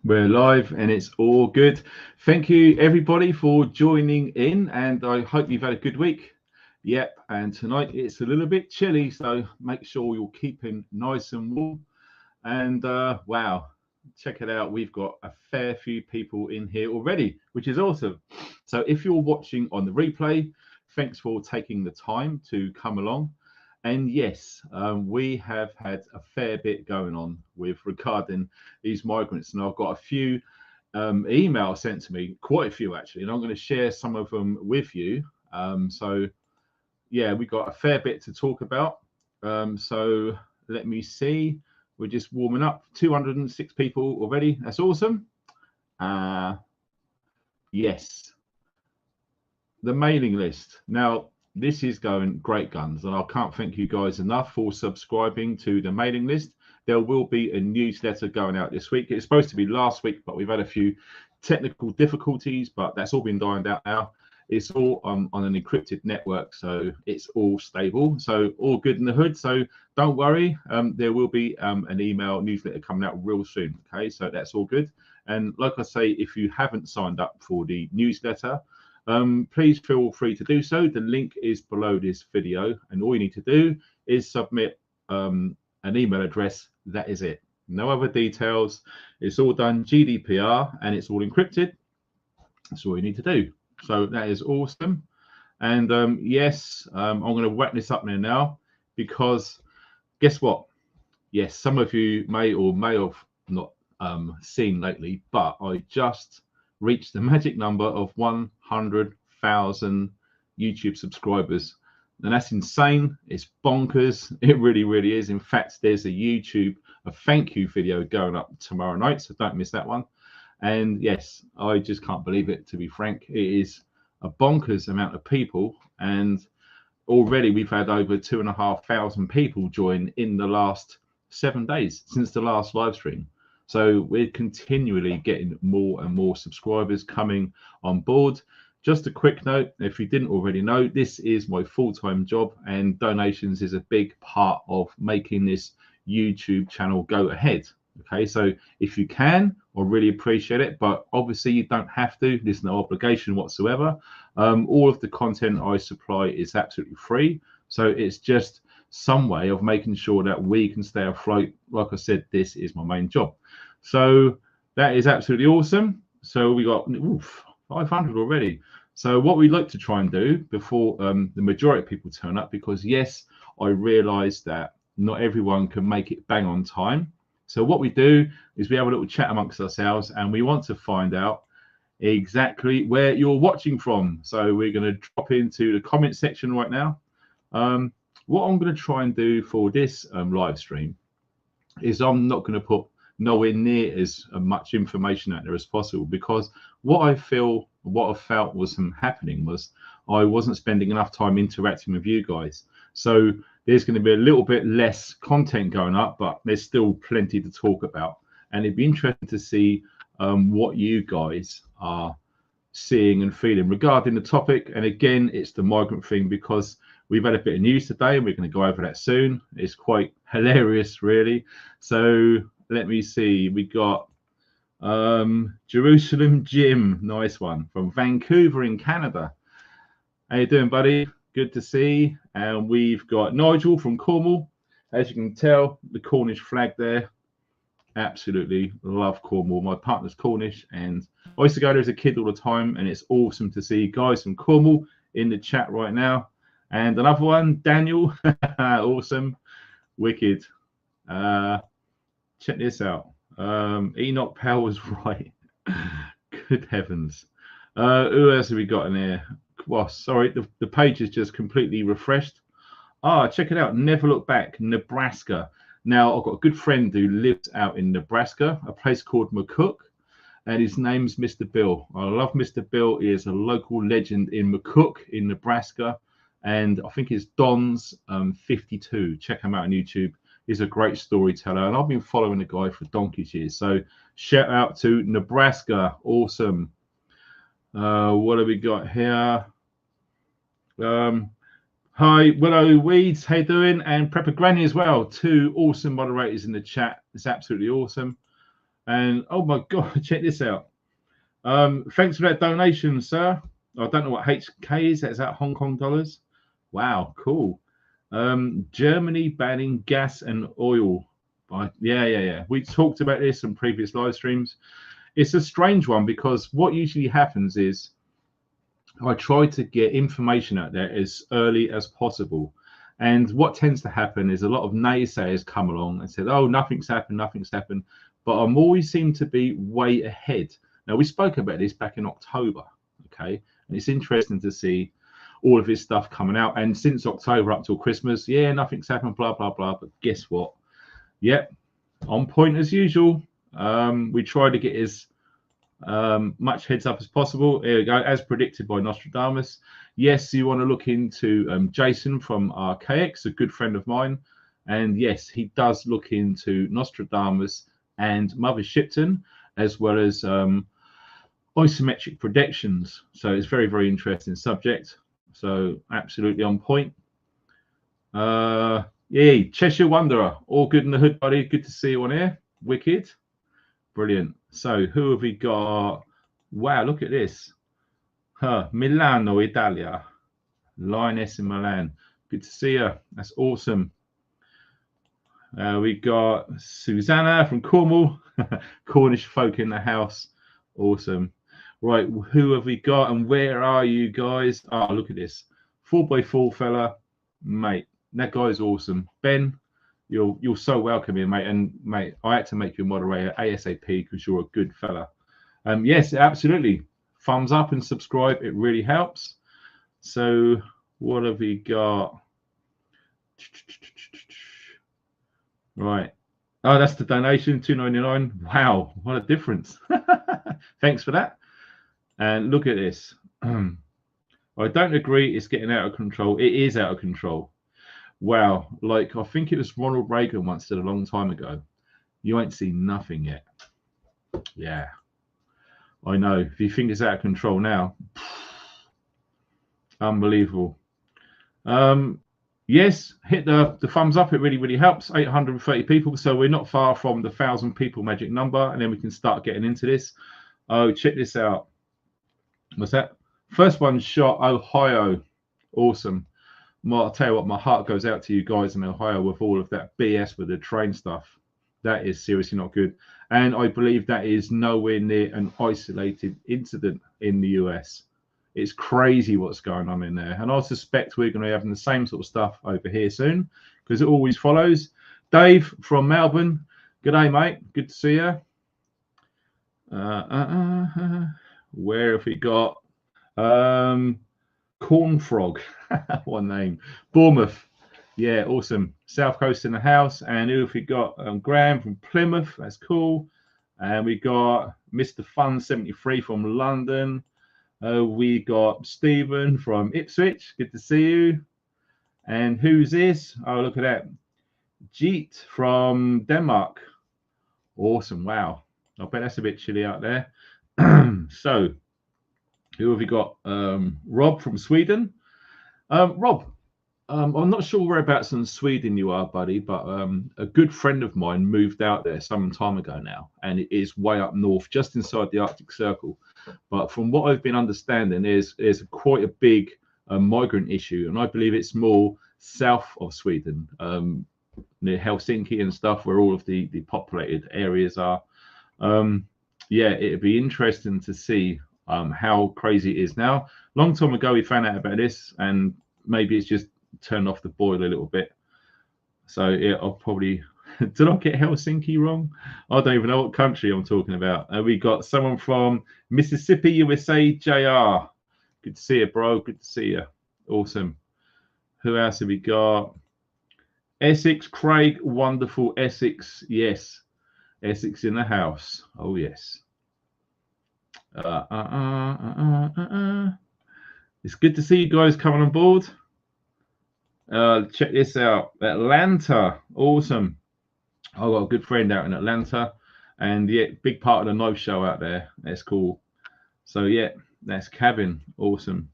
We're live and it's all good. Thank you everybody for joining in, and I hope you've had a good week. Yep, and tonight it's a little bit chilly, so make sure you're keeping nice and warm. And wow, check it out. We've got a fair few people in here already, which is awesome. So if you're watching on the replay, thanks for taking the time to come along. And yes, we have had a fair bit going on with regarding these migrants. And I've got a few emails sent to me, quite a few actually, and I'm going to share some of them with you. So yeah, we got a fair bit to talk about. So let me see. We're just warming up. 206 people already. That's awesome. Yes. The mailing list. Now, this is going great guns, and I can't thank you guys enough for subscribing to the mailing list. There will be a newsletter going out this week. It's supposed to be last week, but we've had a few technical difficulties, but that's all been ironed out now. It's all on an encrypted network, so it's all stable. So all good in the hood. So don't worry. There will be an email newsletter coming out real soon. Okay, so that's all good. And like I say, if you haven't signed up for the newsletter, please feel free to do so. The link is below this video, and all you need to do is submit an email address. That is it. No other details. It's all done GDPR and it's all encrypted. That's all you need to do. So that is awesome. And yes, I'm going to wrap this up now because guess what? Yes, some of you may or may have not seen lately, but I just reached the magic number of 100,000 YouTube subscribers. And that's insane. It's bonkers. It really, really is. In fact, there's a thank you video going up tomorrow night, so don't miss that one. And yes, I just can't believe it, to be frank. It is a bonkers amount of people, and already we've had over 2,500 people join in the last 7 days since the last live stream. So we're continually getting more and more subscribers coming on board. Just a quick note, if you didn't already know, this is my full-time job, and donations is a big part of making this YouTube channel go ahead. Okay, so if you can, I really appreciate it, but obviously you don't have to. There's no obligation whatsoever. All of the content I supply is absolutely free, so it's just some way of making sure that we can stay afloat. Like I said, this is my main job. So that is absolutely awesome. So we got 500 already. So what we'd like to try and do before the majority of people turn up, because yes, I realize that not everyone can make it bang on time. So what we do is we have a little chat amongst ourselves, and we want to find out exactly where you're watching from. So we're going to drop into the comment section right now. What I'm going to try and do for this live stream is I'm not going to put nowhere near as much information out there as possible, because what I felt was happening was I wasn't spending enough time interacting with you guys. So there's going to be a little bit less content going up, but there's still plenty to talk about. And it'd be interesting to see what you guys are seeing and feeling regarding the topic. And again, it's the migrant thing, because we've had a bit of news today and we're going to go over that soon. It's quite hilarious, really. So let me see. We got Jerusalem Jim, nice one, from Vancouver in Canada. How you doing, buddy? Good to see. And we've got Nigel from Cornwall. As you can tell, the Cornish flag there. Absolutely love Cornwall. My partner's Cornish, and I used to go there as a kid all the time, and it's awesome to see guys from Cornwall in the chat right now. And another one, Daniel. Awesome. Wicked. Check this out. Enoch Powell was right. Good heavens. Who else have we got in here? Well, sorry, the page is just completely refreshed. Check it out. Never Look Back, Nebraska. Now, I've got a good friend who lives out in Nebraska, a place called McCook, and his name's Mr. Bill. I love Mr. Bill. He is a local legend in McCook in Nebraska, and I think it's Don's 52. Check him out on YouTube. He's a great storyteller, and I've been following the guy for donkey's years. So shout out to Nebraska. Awesome. What have we got here? Hi, Willow Weeds, how you doing? And Prepper Granny as well. Two awesome moderators in the chat. It's absolutely awesome. And oh my God, check this out. Thanks for that donation, sir. I don't know what HK is. Is that Hong Kong dollars? Wow, cool. Germany banning gas and oil. Yeah. We talked about this in previous live streams. It's a strange one because what usually happens is I try to get information out there as early as possible. And what tends to happen is a lot of naysayers come along and said, oh, nothing's happened, nothing's happened. But I'm always seem to be way ahead. Now, we spoke about this back in October, okay? And it's interesting to see all of this stuff coming out. And since October up till Christmas, yeah, nothing's happened, blah, blah, blah. But guess what? Yep, on point as usual. We try to get as much heads up as possible. Here we go, as predicted by Nostradamus. Yes, you want to look into Jason from RKX, a good friend of mine. And yes, he does look into Nostradamus and Mother Shipton, as well as isometric predictions. So it's very, very interesting subject. So absolutely on point. Yeah, Cheshire Wanderer, all good in the hood, buddy. Good to see you on here. Wicked. Brilliant. So who have we got? Wow, look at this. Milano, Italia. Lioness in Milan. Good to see you. That's awesome. We got Susanna from Cornwall. Cornish folk in the house. Awesome. Right, who have we got and where are you guys? Oh, look at this. 4x4 fella. Mate, that guy's awesome. Ben, you're so welcome here, mate. And mate, I had to make you a moderator ASAP because you're a good fella. Yes, absolutely. Thumbs up and subscribe. It really helps. So what have we got? Right. Oh, that's the donation, $2.99. Wow, what a difference. Thanks for that. And look at this. I don't agree it's getting out of control. It is out of control. Wow, like I think it was Ronald Reagan once said a long time ago, you ain't seen nothing yet. Yeah, I know. If you think it's out of control now, unbelievable. Yes, hit the thumbs up. It really, really helps. 830 people, so we're not far from the 1,000 people magic number, and then we can start getting into this. Oh, check this out. What's that? First one shot, Ohio. Awesome. I'll tell you what, my heart goes out to you guys in Ohio with all of that BS with the train stuff. That is seriously not good. And I believe that is nowhere near an isolated incident in the US. It's crazy what's going on in there. And I suspect we're going to be having the same sort of stuff over here soon because it always follows. Dave from Melbourne. Good day, mate. Good to see you. Where have we got? Corn Frog. One name. Bournemouth. Yeah, awesome. South Coast in the house. And who have we got? Graham from Plymouth. That's cool. And we got Mr. Fun 73 from London. We got Stephen from Ipswich. Good to see you. And who's this? Oh, look at that. Jeet from Denmark. Awesome. Wow. I bet that's a bit chilly out there. So, who have we got? Rob from Sweden. Rob, I'm not sure whereabouts in Sweden you are, buddy, but a good friend of mine moved out there some time ago now, and it is way up north, just inside the Arctic Circle. But from what I've been understanding, there's quite a big migrant issue, and I believe it's more south of Sweden, near Helsinki and stuff, where all of the populated areas are. Yeah, it'd be interesting to see how crazy it is now. Long time ago, we found out about this, and maybe it's just turned off the boil a little bit. So yeah, I'll probably did I get Helsinki wrong? I don't even know what country I'm talking about. We got someone from Mississippi, USA, JR. Good to see you, bro. Good to see you. Awesome. Who else have we got? Essex, Craig, wonderful Essex. Yes, Essex in the house. Oh yes. It's good to see you guys coming on board. Check this out. Atlanta. Awesome. I've got a good friend out in Atlanta, and yeah, big part of the knife show out there. That's cool. So yeah, that's Kevin. Awesome.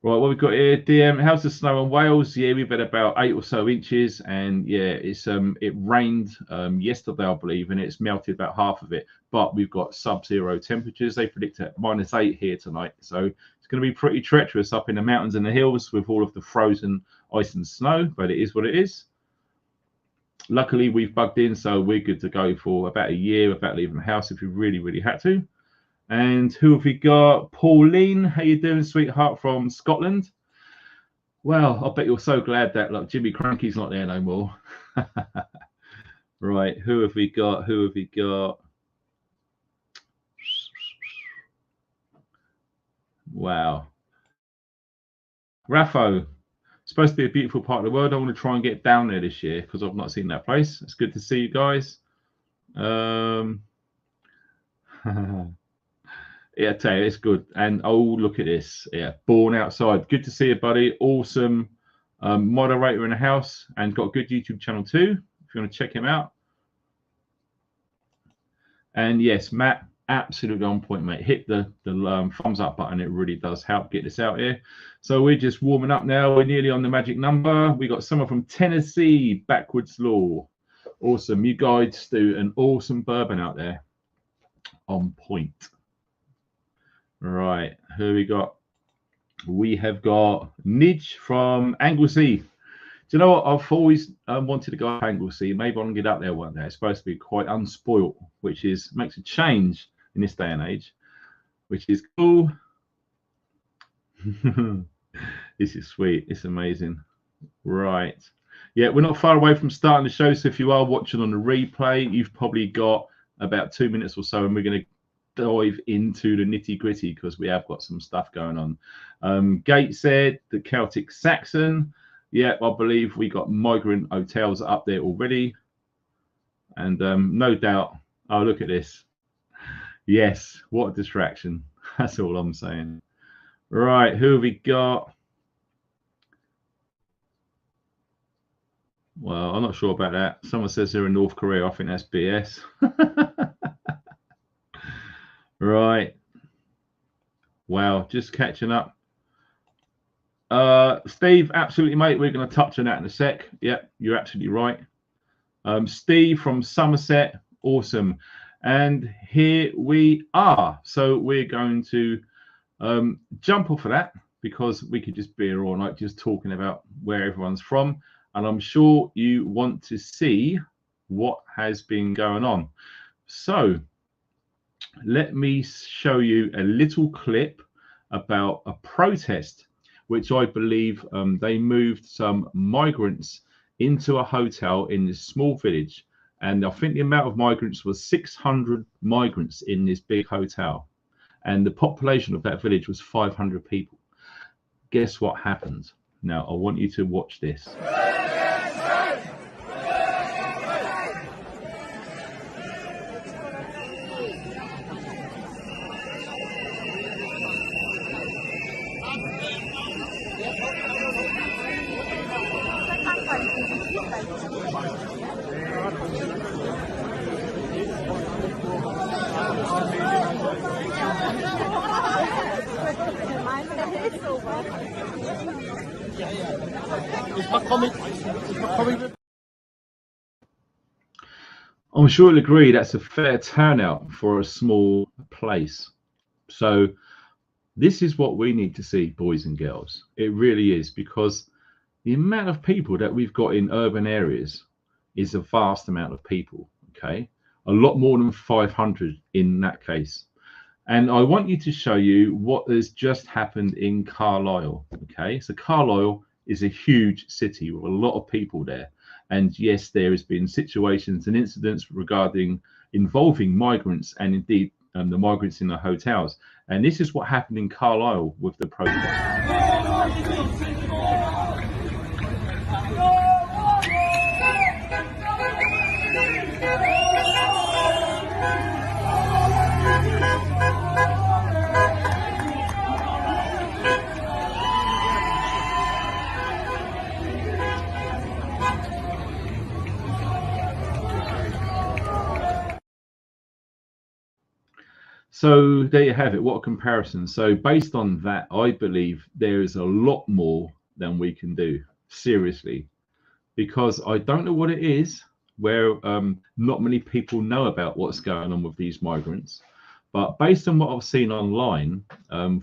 Right, what we've got here, DM, how's the snow in Wales? Yeah, we've had about 8 or so inches, and yeah, it rained yesterday, I believe, and it's melted about half of it. But we've got sub-zero temperatures. They predict at -8 here tonight, so it's going to be pretty treacherous up in the mountains and the hills with all of the frozen ice and snow. But it is what it is. Luckily, we've bugged in, so we're good to go for about a year without leaving the house if we really had to. And who have we got? Pauline, how you doing, sweetheart, from Scotland? Well, I bet you're so glad that like Jimmy Cranky's not there no more. Right, who have we got? Who have we got? Wow. Raffo, supposed to be a beautiful part of the world. I want to try and get down there this year because I've not seen that place. It's good to see you guys. Yeah, I tell you, it's good. And oh, look at this. Yeah, born outside. Good to see you, buddy. Awesome moderator in the house and got a good YouTube channel too, if you want to check him out. And yes, Matt, absolutely on point, mate. Hit the thumbs up button. It really does help get this out here. So we're just warming up now. We're nearly on the magic number. We got someone from Tennessee, Backwards Law. Awesome. You guys do an awesome bourbon out there. On point. Right, who we got? We have got Nidge from Anglesey. Do you know what? I've always wanted to go to Anglesey. Maybe I can get up there one day. It's supposed to be quite unspoilt, which makes a change in this day and age, which is cool. This is sweet. It's amazing. Right. Yeah, we're not far away from starting the show. So if you are watching on the replay, you've probably got about 2 minutes or so, and we're going to dive into the nitty-gritty because we have got some stuff going on. Gate said the Celtic Saxon. Yeah, I believe we got Migrant hotels up there already, and no doubt. Oh, look at this. Yes, what a distraction. That's all I'm saying. Right, who have we got? Well, I'm not sure about that. Someone says they're in North Korea. I think that's BS. Right. Wow, just catching up. Steve, absolutely, mate. We're going to touch on that in a sec. Yep, you're absolutely right. Steve from Somerset, awesome. And here we are. So we're going to jump off of that because we could just be here all night just talking about where everyone's from. And I'm sure you want to see what has been going on. So let me show you a little clip about a protest, which I believe they moved some migrants into a hotel in this small village. And I think the amount of migrants was 600 migrants in this big hotel. And the population of that village was 500 people. Guess what happened? Now, I want you to watch this. I'm sure you'll agree that's a fair turnout for a small place. So this is what we need to see, boys and girls. It really is, because the amount of people that we've got in urban areas is a vast amount of people, okay? A lot more than 500 in that case. And I want you to show you what has just happened in Carlisle, okay? So Carlisle is a huge city with a lot of people there. And yes, there has been situations and incidents involving migrants and indeed the migrants in the hotels. And this is what happened in Carlisle with the protest. So there you have it. What a comparison. So based on that, I believe there is a lot more than we can do. Seriously, because I don't know what it is where not many people know about what's going on with these migrants. But based on what I've seen online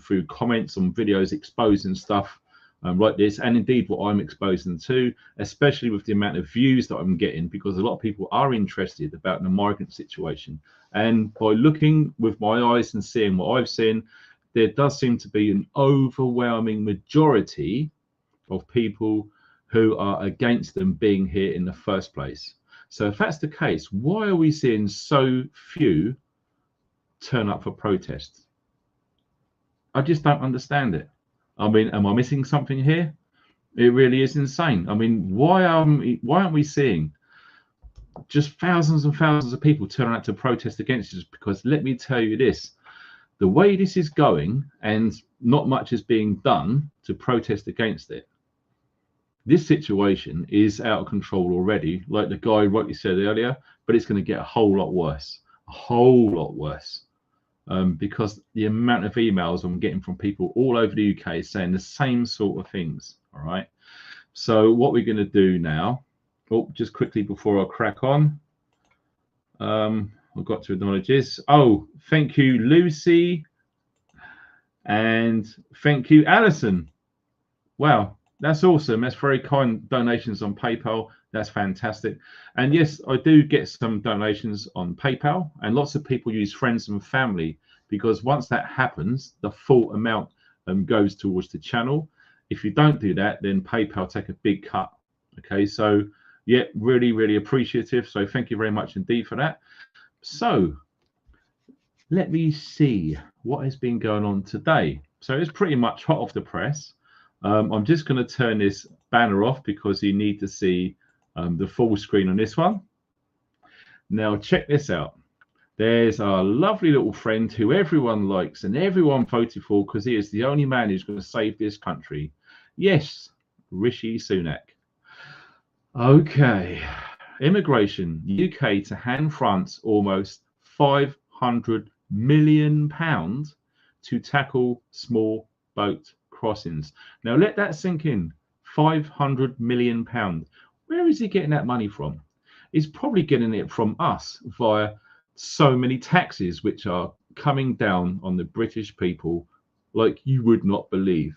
through comments on videos exposing stuff like this, and indeed what I'm exposing to, especially with the amount of views that I'm getting, because a lot of people are interested about the migrant situation. And by looking with my eyes and seeing what I've seen, there does seem to be an overwhelming majority of people who are against them being here in the first place. So if that's the case, why are we seeing so few turn up for protests? I just don't understand it. I mean, am I missing something here? It really is insane. I mean, why aren't we seeing just thousands and thousands of people turn out to protest against us? Because let me tell you this, the way this is going and not much is being done to protest against it, this situation is out of control already, like the guy rightly said earlier, but it's going to get a whole lot worse, because the amount of emails I'm getting from people all over the UK saying the same sort of things. All right. So what we're going to do now, just quickly before I crack on, I've got to acknowledge this. Oh, thank you, Lucy, and thank you, Alison. Wow. That's awesome. That's very kind donations on PayPal. That's fantastic. And yes, I do get some donations on PayPal, and lots of people use friends and family, because once that happens, the full amount goes towards the channel. If you don't do that, then PayPal take a big cut. Okay, so yeah, really, really appreciative. So thank you very much indeed for that. So let me see what has been going on today. So it's pretty much hot off the press. I'm just going to turn this banner off because you need to see the full screen on this one. Now check this out. There's our lovely little friend who everyone likes and everyone voted for because he is the only man who's going to save this country. Yes, Rishi Sunak. Okay, immigration. UK to hand France almost £500 million to tackle small boat crossings. Now let that sink in. £500 million. Where is he getting that money from? He's probably getting it from us via so many taxes which are coming down on the British people like you would not believe.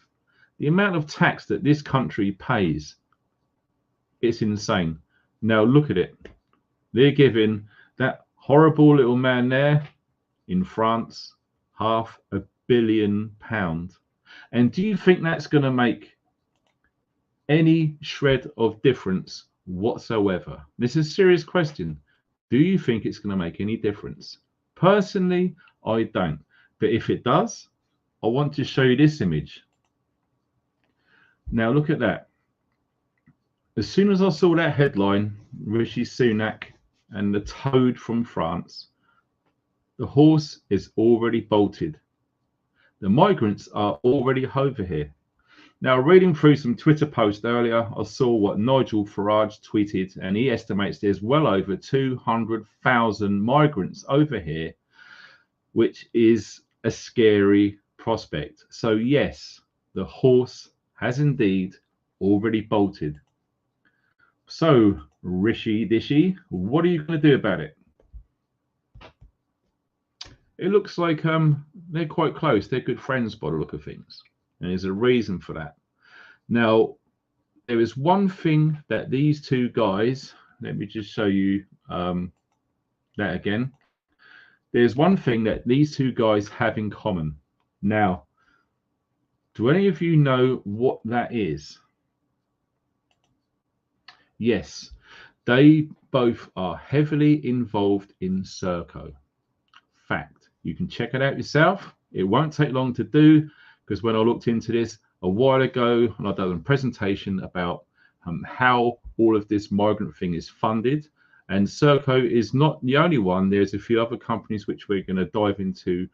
The amount of tax that this country pays, it's insane. Now look at it. They're giving that horrible little man there in France £500 million. And do you think that's going to make any shred of difference whatsoever? This is a serious question. Do you think it's going to make any difference? Personally, I don't. But if it does, I want to show you this image. Now look at that. As soon as I saw that headline, Rishi Sunak and the toad from France, the horse is already bolted. The migrants are already over here. Now, reading through some Twitter posts earlier, I saw what Nigel Farage tweeted, and he estimates there's well over 200,000 migrants over here, which is a scary prospect. So yes, the horse has indeed already bolted. So, Rishi Dishy, what are you going to do about it? It looks like they're quite close. They're good friends by the look of things. And there's a reason for that. Now, there is one thing that these two guys, let me just show you that again. There's one thing that these two guys have in common. Now, do any of you know what that is? Yes, they both are heavily involved in Serco. Fact. You can check it out yourself. It won't take long to do, because when I looked into this a while ago, and I done a presentation about how all of this migrant thing is funded, and Serco is not the only one. There's a few other companies which we're going to dive into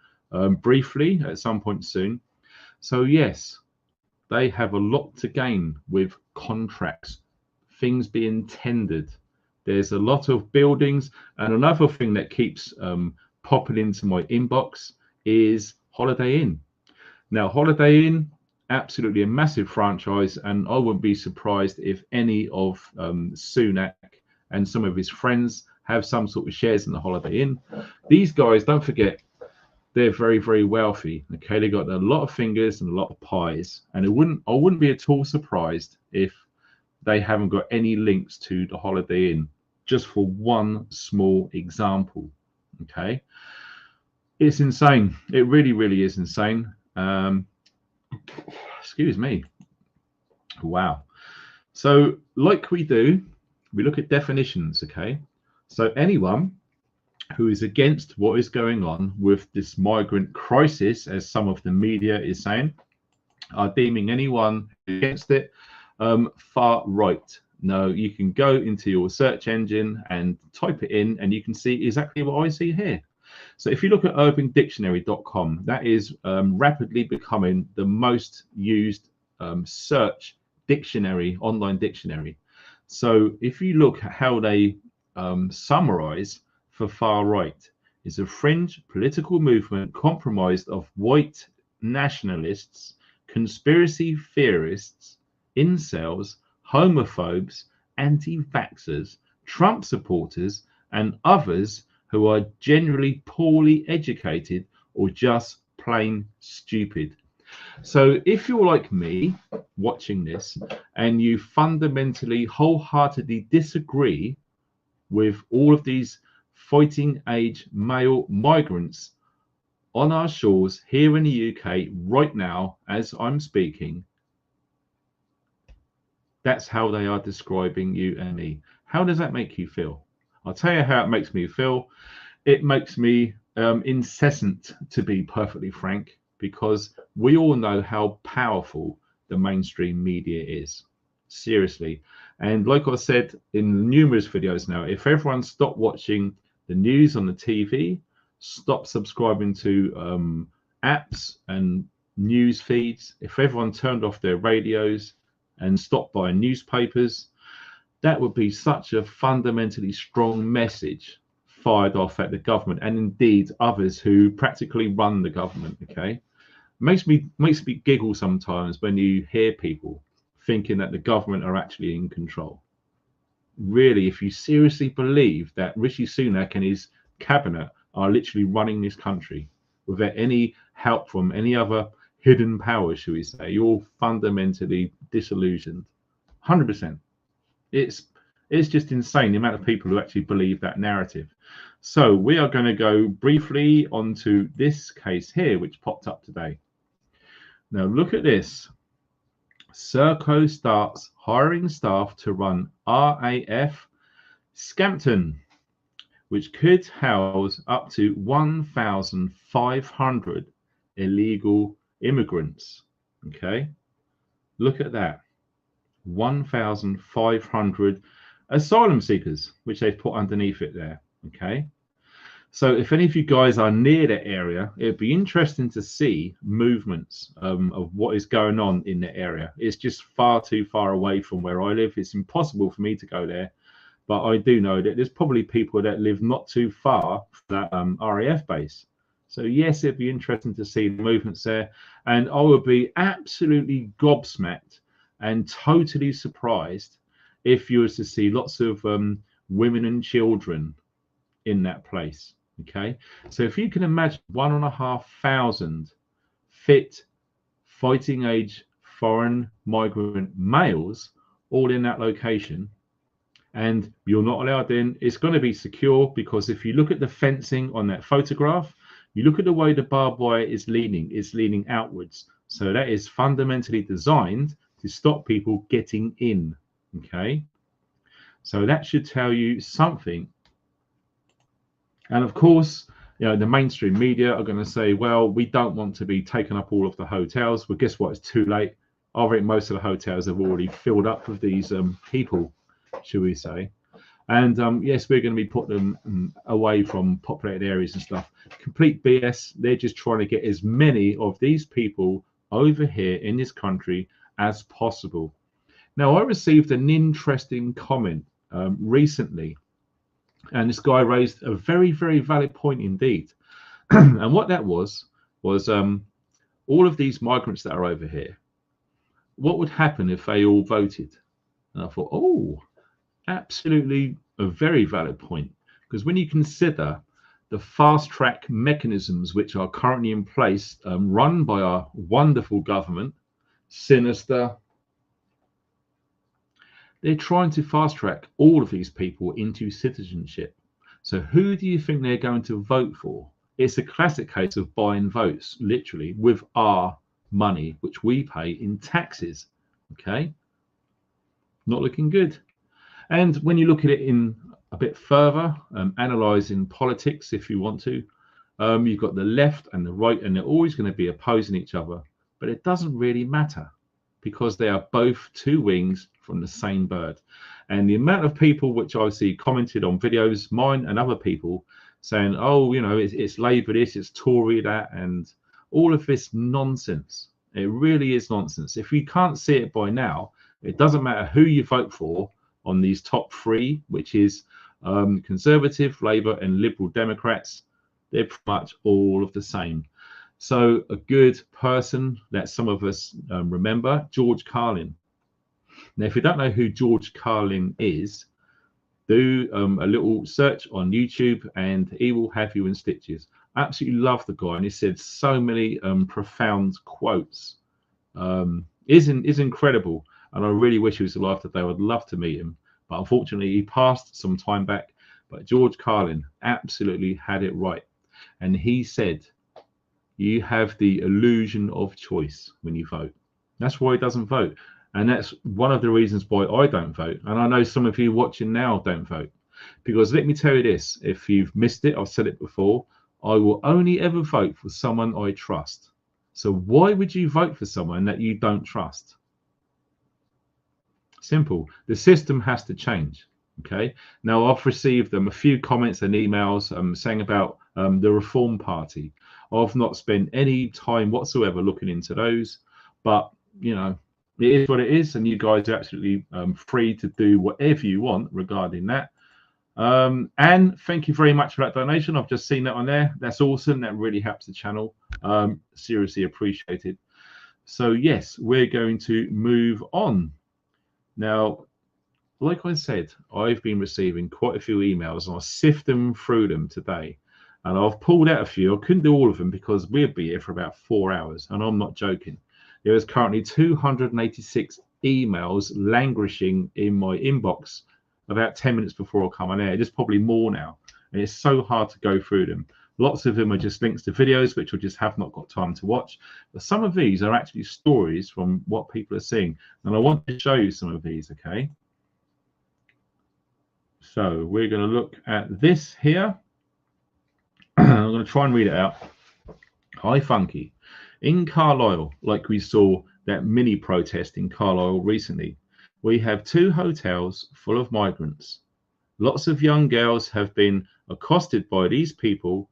briefly at some point soon. So yes, they have a lot to gain with contracts, things being tendered. There's a lot of buildings, and another thing that keeps popping into my inbox is Holiday Inn. Now, Holiday Inn, absolutely a massive franchise, and I wouldn't be surprised if any of Sunak and some of his friends have some sort of shares in the Holiday Inn. These guys, don't forget, they're very, very wealthy. Okay, they got a lot of fingers and a lot of pies, and I wouldn't be at all surprised if they haven't got any links to the Holiday Inn, just for one small example. Okay, it's insane. It really, really is insane. Excuse me. Wow. So, like we do, we look at definitions. Okay, so anyone who is against what is going on with this migrant crisis, as some of the media is saying, are deeming anyone against it far right. No, you can go into your search engine and type it in, and you can see exactly what I see here. So if you look at urbandictionary.com, that is rapidly becoming the most used search dictionary, online dictionary. So if you look at how they summarize for far right, is a fringe political movement comprised of white nationalists, conspiracy theorists, incels, homophobes, anti-vaxxers, Trump supporters, and others who are generally poorly educated or just plain stupid. So if you're like me watching this and you fundamentally, wholeheartedly disagree with all of these fighting age male migrants on our shores here in the UK right now, as I'm speaking, that's how they are describing you and me. How does that make you feel? I'll tell you how it makes me feel. It makes me incessant, to be perfectly frank, because we all know how powerful the mainstream media is. Seriously. And like I said in numerous videos now, if everyone stopped watching the news on the TV, stop subscribing to apps and news feeds, if everyone turned off their radios and stopped buying newspapers, that would be such a fundamentally strong message fired off at the government, and indeed others who practically run the government. Okay, makes me giggle sometimes when you hear people thinking that the government are actually in control. Really, if you seriously believe that Rishi Sunak and his cabinet are literally running this country without any help from any other hidden power, shall we say, you're fundamentally disillusioned. 100%. It's just insane the amount of people who actually believe that narrative. So we are going to go briefly onto this case here, which popped up today. Now look at this. Serco starts hiring staff to run RAF Scampton, which could house up to 1,500 illegal immigrants. Okay, look at that. 1,500 asylum seekers, which they've put underneath it there. Okay, so if any of you guys are near that area, it'd be interesting to see movements of what is going on in the area. It's just far too far away from where I live. It's impossible for me to go there, but I do know that there's probably people that live not too far from that RAF base. So yes, it'd be interesting to see the movements there, and I would be absolutely gobsmacked and totally surprised if you were to see lots of women and children in that place. Okay, so if you can imagine 1,500 fit fighting age foreign migrant males all in that location, and you're not allowed in, it's going to be secure, because if you look at the fencing on that photograph, you look at the way the barbed wire is leaning, it's leaning outwards. So that is fundamentally designed to stop people getting in. Okay, so that should tell you something. And of course, you know, the mainstream media are going to say, well, we don't want to be taking up all of the hotels. Well, guess what? It's too late. I think most of the hotels have already filled up with these people, shall we say. And yes, we're going to be putting them away from populated areas and stuff. Complete BS. They're just trying to get as many of these people over here in this country as possible. Now, I received an interesting comment recently, and this guy raised a very, very valid point indeed. And what that was was all of these migrants that are over here, what would happen if they all voted? And I thought, oh, absolutely a very valid point. Because when you consider the fast track mechanisms which are currently in place, run by our wonderful government, sinister, they're trying to fast track all of these people into citizenship. So who do you think they're going to vote for? It's a classic case of buying votes, literally, with our money, which we pay in taxes. Okay, not looking good. And when you look at it in a bit further, analysing politics, if you want to, you've got the left and the right, and they're always going to be opposing each other. But it doesn't really matter because they are both two wings from the same bird. And the amount of people which I see commented on videos, mine and other people, saying, oh, you know, it's Labour this, it's Tory that, and all of this nonsense. It really is nonsense. If you can't see it by now, it doesn't matter who you vote for on these top three, which is Conservative, Labour and Liberal Democrats. They're pretty much all of the same. So a good person that some of us remember, George Carlin. Now, if you don't know who George Carlin is, do a little search on YouTube and he will have you in stitches. Absolutely love the guy, and he said so many profound quotes. Is incredible, and I really wish he was alive today. I would love to meet him, but unfortunately he passed some time back. But George Carlin absolutely had it right, and he said you have the illusion of choice when you vote. That's why he doesn't vote. And that's one of the reasons why I don't vote. And I know some of you watching now don't vote. Because let me tell you this, if you've missed it, I've said it before, I will only ever vote for someone I trust. So why would you vote for someone that you don't trust? Simple. The system has to change. Okay. Now, I've received a few comments and emails saying about the Reform Party. I've not spent any time whatsoever looking into those. But, you know, it is what it is, and you guys are absolutely free to do whatever you want regarding that. And thank you very much for that donation. I've just seen that on there. That's awesome. That really helps the channel. Seriously appreciated. So yes, we're going to move on. Now, like I said, I've been receiving quite a few emails, and I'll sift them through them today. And I've pulled out a few. I couldn't do all of them because we'd be here for about 4 hours, and I'm not joking. There is currently 286 emails languishing in my inbox about 10 minutes before I come on air. There's probably more now, and it's so hard to go through them. Lots of them are just links to videos, which I just have not got time to watch. But some of these are actually stories from what people are seeing. And I want to show you some of these, okay? So we're going to look at this here. I'm going to try and read it out. Hi, Funky. In Carlisle, like we saw that mini protest in Carlisle recently, we have 2 hotels full of migrants. Lots of young girls have been accosted by these people,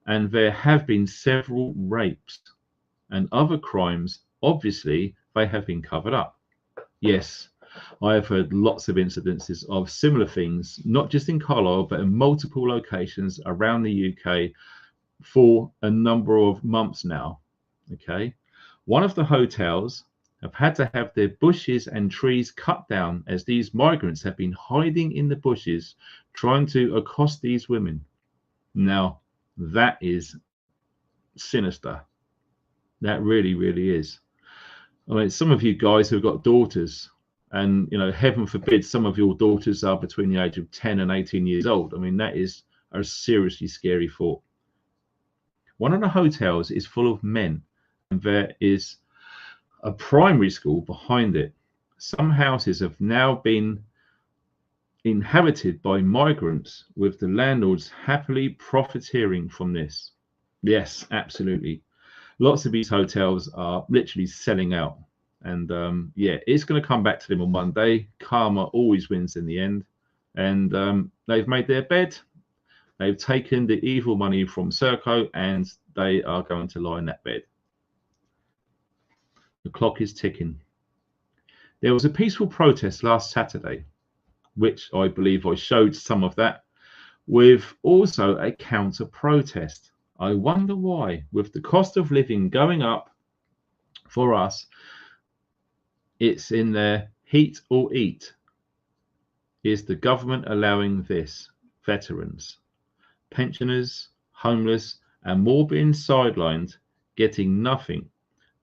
and there have been several rapes and other crimes. Obviously, they have been covered up. Yes, I have heard lots of incidences of similar things, not just in Carlisle, but in multiple locations around the UK for a number of months now. Okay, one of the hotels have had to have their bushes and trees cut down as these migrants have been hiding in the bushes trying to accost these women. Now, that is sinister. That really, really is. I mean, some of you guys who've got daughters, and, you know, heaven forbid some of your daughters are between the age of 10 and 18 years old. I mean, that is a seriously scary thought. One of the hotels is full of men, and there is a primary school behind it. Some houses have now been inhabited by migrants, with the landlords happily profiteering from this. Yes, absolutely. Lots of these hotels are literally selling out. And yeah, it's going to come back to them on one day. Karma always wins in the end. And they've made their bed. They've taken the evil money from Serco, and they are going to lie in that bed. The clock is ticking. There was a peaceful protest last Saturday, which I believe I showed some of that, with also a counter protest. I wonder why, with the cost of living going up for us, it's in their heat or eat. Is the government allowing this? Veterans, pensioners, homeless, and more being sidelined, getting nothing,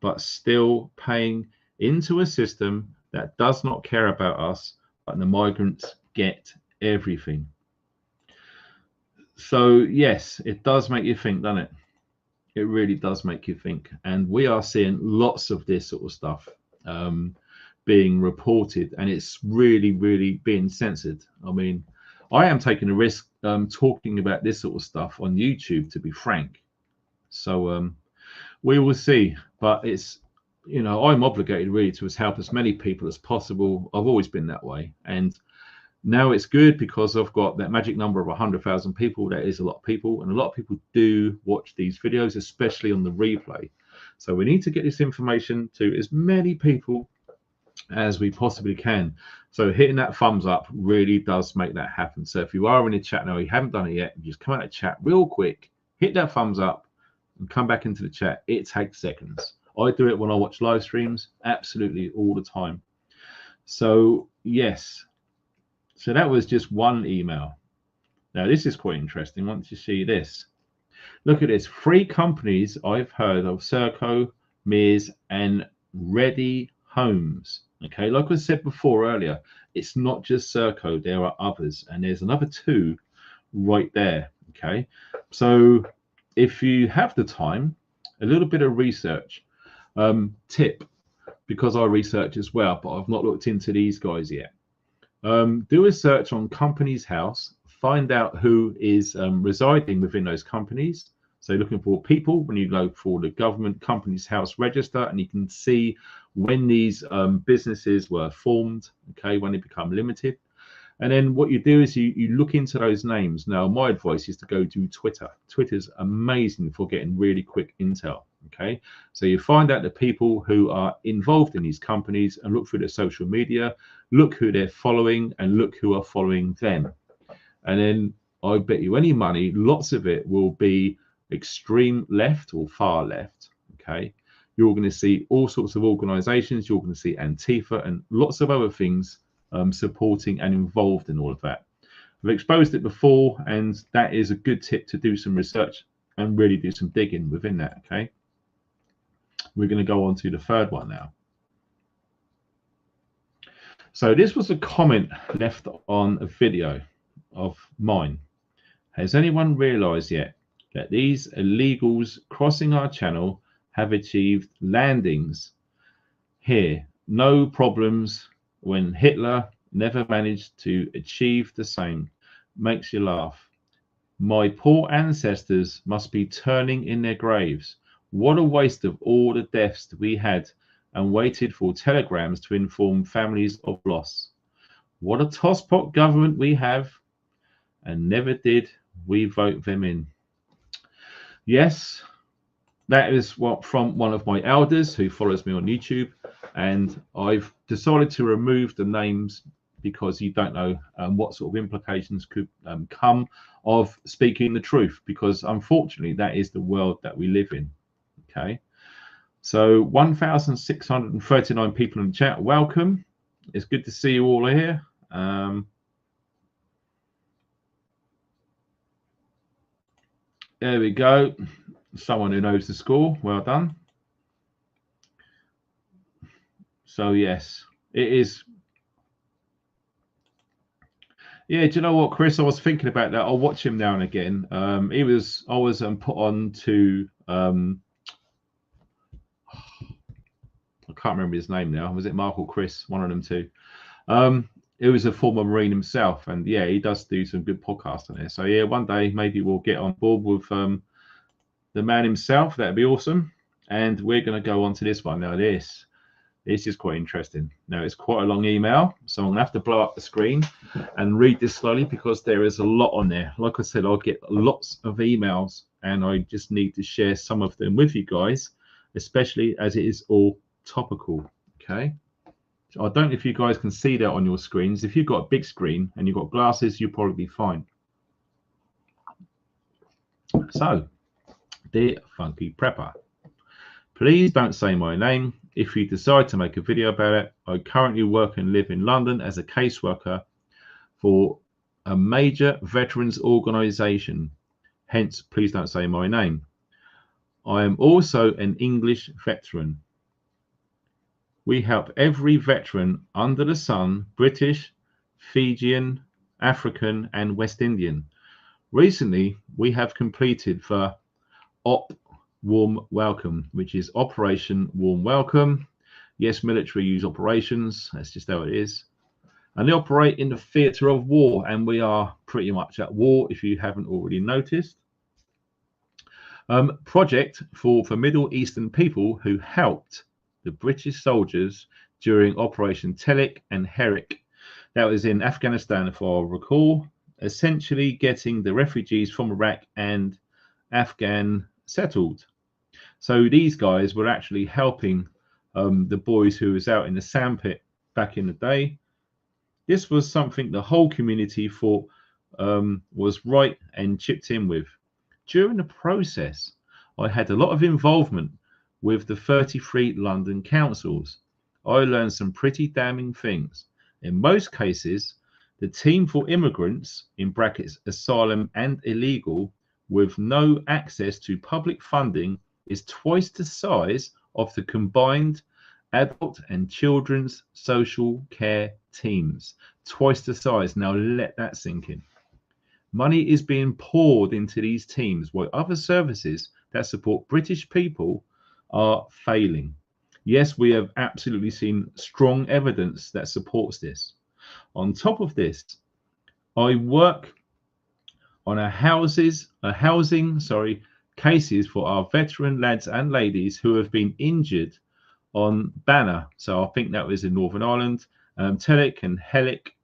but still paying into a system that does not care about us, but the migrants get everything. So yes, it does make you think, doesn't it? It really does make you think. And we are seeing lots of this sort of stuff being reported, and it's really, really being censored. I mean, I am taking a risk talking about this sort of stuff on YouTube, to be frank. So we will see. But it's, you know, I'm obligated really to help as many people as possible. I've always been that way. And now it's good because I've got that magic number of 100,000 people. That is a lot of people, and a lot of people do watch these videos, especially on the replay. So we need to get this information to as many people as we possibly can. So hitting that thumbs up really does make that happen. So if you are in the chat now, you haven't done it yet, just come out of the chat real quick, hit that thumbs up and come back into the chat. It takes seconds. I do it when I watch live streams, absolutely all the time. So yes, so that was just one email. Now this is quite interesting. Once you see this, look at this. 3 companies I've heard of: Serco, Mears, and Ready Homes. Okay, like I said before earlier, it's not just Serco, there are others, and there's another 2 right there. Okay, so if you have the time, a little bit of research tip, because I research as well, but I've not looked into these guys yet. Do a search on Companies House, find out who is residing within those companies. So looking for people, when you go for the government Companies House register, and you can see when these businesses were formed, okay, when they become limited. And then what you do is you look into those names. Now, my advice is to go to Twitter. Twitter's amazing for getting really quick intel, okay? So you find out the people who are involved in these companies and look through their social media, look who they're following, and look who are following them. And then I bet you any money, lots of it will be extreme left or far left, okay? You're going to see all sorts of organizations. You're going to see Antifa and lots of other things supporting and involved in all of that. I've exposed it before, and that is a good tip to do some research and really do some digging within that, okay? We're going to go on to the 3rd one now. So this was a comment left on a video of mine. Has anyone realized yet that these illegals crossing our channel have achieved landings here? No problems, when Hitler never managed to achieve the same. Makes you laugh. My poor ancestors must be turning in their graves. What a waste of all the deaths we had and waited for telegrams to inform families of loss. What a tosspot government we have, and never did we vote them in. Yes, that is what from one of my elders who follows me on YouTube, and I've decided to remove the names because you don't know what sort of implications could come of speaking the truth, because unfortunately that is the world that we live in. Okay, so 1,639 people in the chat. Welcome. It's good to see you all here. There we go. Someone who knows the score. Well done. So yes, it is. Yeah, do you know what, Chris? I was thinking about that. I'll watch him now and again. I was put on to I can't remember his name now. Was it Mark or Chris? One of them two. He was a former Marine himself, and yeah, he does do some good podcasts on there. So yeah, one day maybe we'll get on board with the man himself. That'd be awesome. And we're going to go on to this one now. This is quite interesting. Now, it's quite a long email, so I'm going to have to blow up the screen and read this slowly because there is a lot on there. Like I said, I'll get lots of emails, and I just need to share some of them with you guys, especially as it is all topical. Okay. I don't know if you guys can see that on your screens. If you've got a big screen and you've got glasses, you'll probably be fine. So The Funky Prepper. Please don't say my name. If you decide to make a video about it, I currently work and live in London as a caseworker for a major veterans organisation. Hence, please don't say my name. I am also an English veteran. We help every veteran under the sun, British, Fijian, African, and West Indian. Recently, we have completed the OP Warm Welcome, which is Operation Warm Welcome. Yes, military use operations. That's just how it is. And they operate in the theatre of war, and we are pretty much at war, if you haven't already noticed. Project for the Middle Eastern people who helped the British soldiers during Operation Telik and Herrick. That was in Afghanistan, if I recall, essentially getting the refugees from Iraq and Afghan settled. So these guys were actually helping the boys who was out in the sandpit back in the day. This was something the whole community thought was right and chipped in with. During the process, I had a lot of involvement with the 33 London councils. I learned some pretty damning things. In most cases, the team for immigrants, in brackets asylum and illegal, with no access to public funding is twice the size of the combined adult and children's social care teams. Twice the size. Now let that sink in. Money is being poured into these teams while other services that support British people are failing. Yes, we have absolutely seen strong evidence that supports this. On top of this, I work on housing cases for our veteran lads and ladies who have been injured on Banner. So I think that was in Northern Ireland, Telik and Herrick,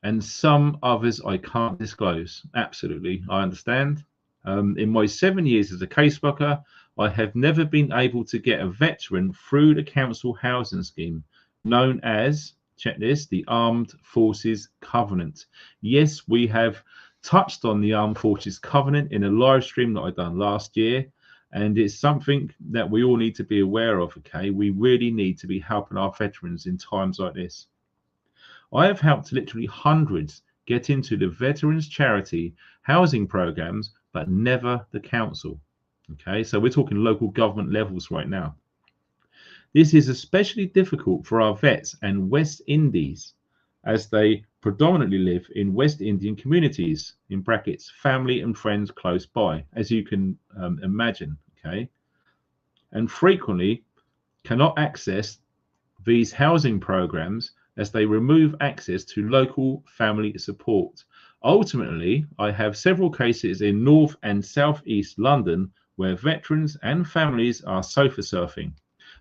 and some others I can't disclose. Absolutely, I understand. In my 7 years as a caseworker, I have never been able to get a veteran through the council housing scheme known as, check this, the Armed Forces Covenant. Yes, we have touched on the Armed Forces Covenant in a live stream that I done last year, and it's something that we all need to be aware of. Okay, we really need to be helping our veterans in times like this. I have helped literally hundreds get into the veterans charity housing programs, but never the council. Okay, so we're talking local government levels right now. This is especially difficult for our vets and West Indies, as they predominantly live in West Indian communities, in brackets, family and friends close by, as you can imagine, okay, and frequently cannot access these housing programs as they remove access to local family support. Ultimately, I have several cases in North and South East London where veterans and families are sofa surfing.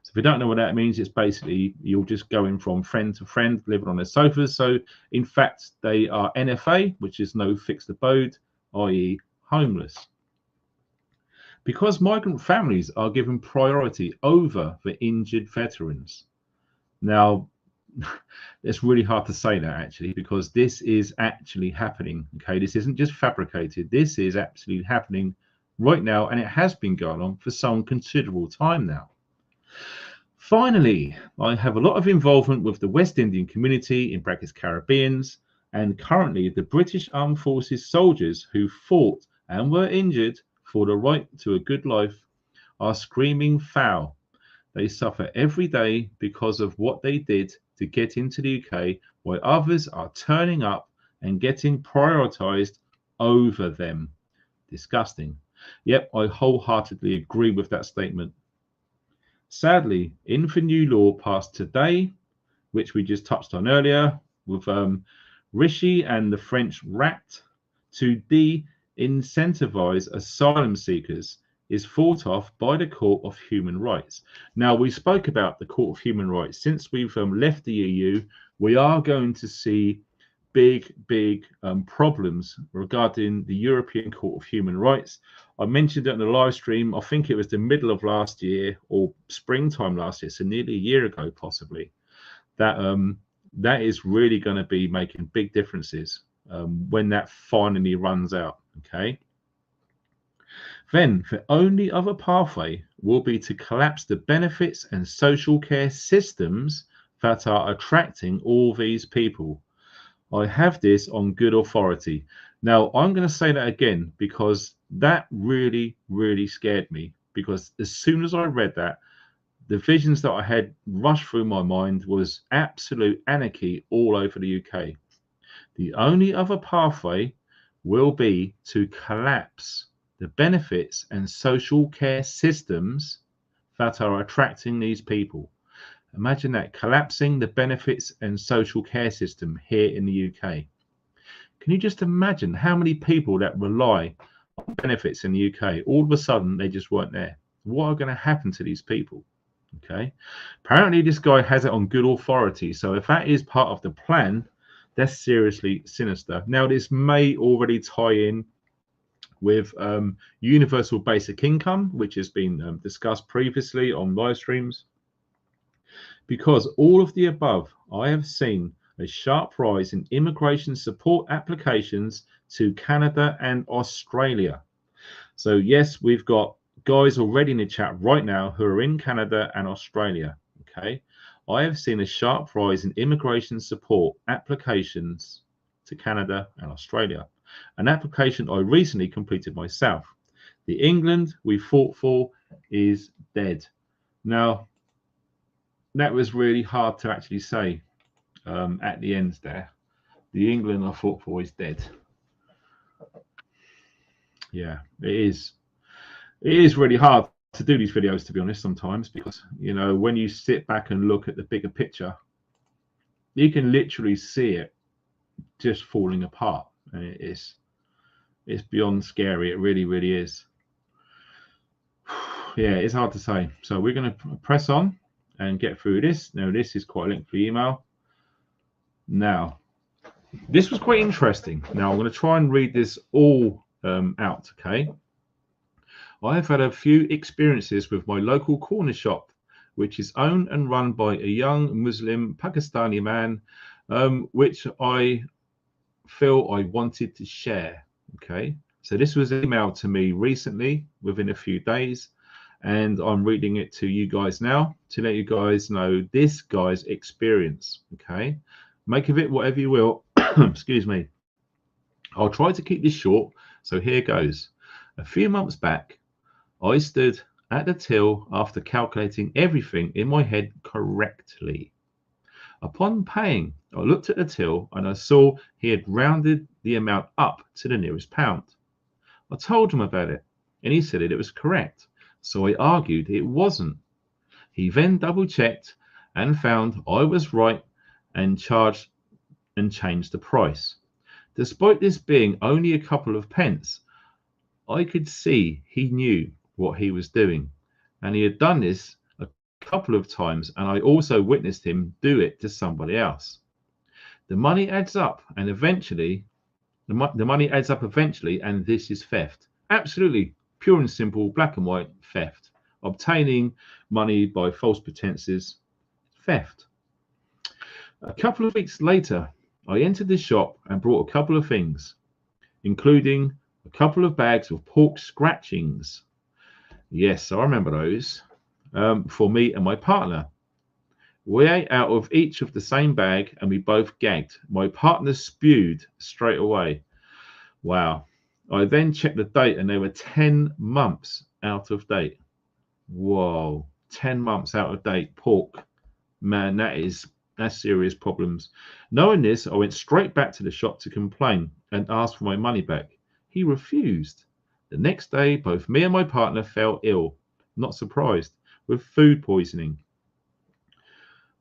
So if you don't know what that means, it's basically you're just going from friend to friend, living on their sofas. So in fact, they are NFA, which is no fixed abode, i.e. homeless. Because migrant families are given priority over the injured veterans. Now, it's really hard to say that actually, because this is actually happening. Okay, this isn't just fabricated. This is actually happening right now, and it has been going on for some considerable time now. Finally, I have a lot of involvement with the West Indian community, in brackets Caribbeans, and currently the British Armed Forces soldiers who fought and were injured for the right to a good life are screaming foul. They suffer every day because of what they did to get into the UK, while others are turning up and getting prioritized over them. Disgusting. Yep, I wholeheartedly agree with that statement. Sadly, in the new law passed today, which we just touched on earlier, with Rishi and the French RAT, to de-incentivize asylum seekers is fought off by the Court of Human Rights. Now, we spoke about the Court of Human Rights. Since we've left the EU, we are going to see big problems regarding the European Court of Human Rights. I mentioned it in the live stream. I think it was the middle of last year or springtime last year, so nearly a year ago possibly, that that is really going to be making big differences when that finally runs out. Okay, Then the only other pathway will be to collapse the benefits and social care systems that are attracting all these people. I have this on good authority. Now, I'm going to say that again because that really, really scared me. Because as soon as I read that, the visions that I had rushed through my mind was absolute anarchy all over the UK. The only other pathway will be to collapse the benefits and social care systems that are attracting these people. Imagine that, collapsing the benefits and social care system here in the UK. Can you just imagine how many people that rely on benefits in the UK, all of a sudden they just weren't there? What are going to happen to these people? Okay. Apparently, this guy has it on good authority. So if that is part of the plan, that's seriously sinister. Now, this may already tie in with universal basic income, which has been discussed previously on live streams. Because all of the above, I have seen a sharp rise in immigration support applications to Canada and Australia. So yes, we've got guys already in the chat right now who are in Canada and Australia. Okay, I have seen a sharp rise in immigration support applications to Canada and Australia. An application I recently completed myself. The England we fought for is dead. Now, that was really hard to actually say at the end there. The England I fought for is dead. Yeah, it is. It is really hard to do these videos, to be honest, sometimes, because, you know, when you sit back and look at the bigger picture, you can literally see it just falling apart. And it's beyond scary. It really, really is. Yeah, it's hard to say. So we're going to press on and get through this. Now, this is quite a lengthy email. Now, this was quite interesting. Now, I'm going to try and read this all out, okay? I have had a few experiences with my local corner shop, which is owned and run by a young Muslim Pakistani man, which I feel I wanted to share. Okay, so this was emailed to me recently within a few days, and I'm reading it to you guys now to let you guys know this guy's experience. Okay, make of it whatever you will. Excuse me. I'll try to keep this short, so here goes. A few months back, I stood at the till after calculating everything in my head correctly. Upon paying, I looked at the till and I saw he had rounded the amount up to the nearest pound. I told him about it and he said it was correct, so I argued it wasn't. He then double checked and found I was right and changed the price. Despite this being only a couple of pence, I could see he knew what he was doing, and he had done this a couple of times, and I also witnessed him do it to somebody else. The money adds up, and eventually the money adds up eventually, and this is theft. Absolutely pure and simple, black and white theft. Obtaining money by false pretenses, theft. A couple of weeks later, I entered the shop and brought a couple of things, including a couple of bags of pork scratchings. Yes, I remember those. For me and my partner. We ate out of each of the same bag and we both gagged. My partner spewed straight away. Wow. I then checked the date and they were 10 months out of date. Whoa, 10 months out of date pork. Man, that's serious problems. Knowing this, I went straight back to the shop to complain and ask for my money back. He refused. The next day, both me and my partner fell ill, not surprised, with food poisoning.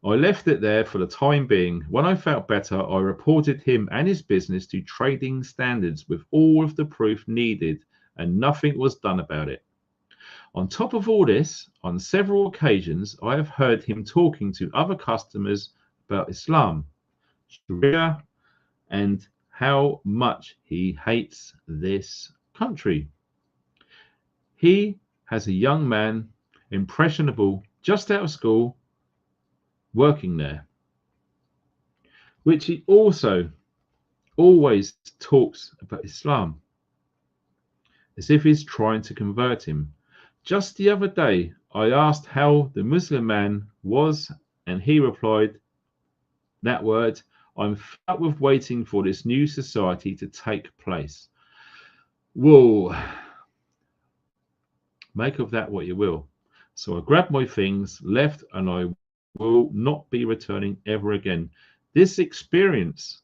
I left it there for the time being. When I felt better, I reported him and his business to trading standards with all of the proof needed, and nothing was done about it. On top of all this, on several occasions, I have heard him talking to other customers about Islam, Sharia, and how much he hates this country. He has a young man, impressionable, just out of school, working there, which he also always talks about Islam. as if he's trying to convert him. Just the other day, I asked how the Muslim man was, and he replied, that word, I'm fed up with waiting for this new society to take place. Whoa, make of that what you will. So I grabbed my things, left, and I will not be returning ever again. This experience,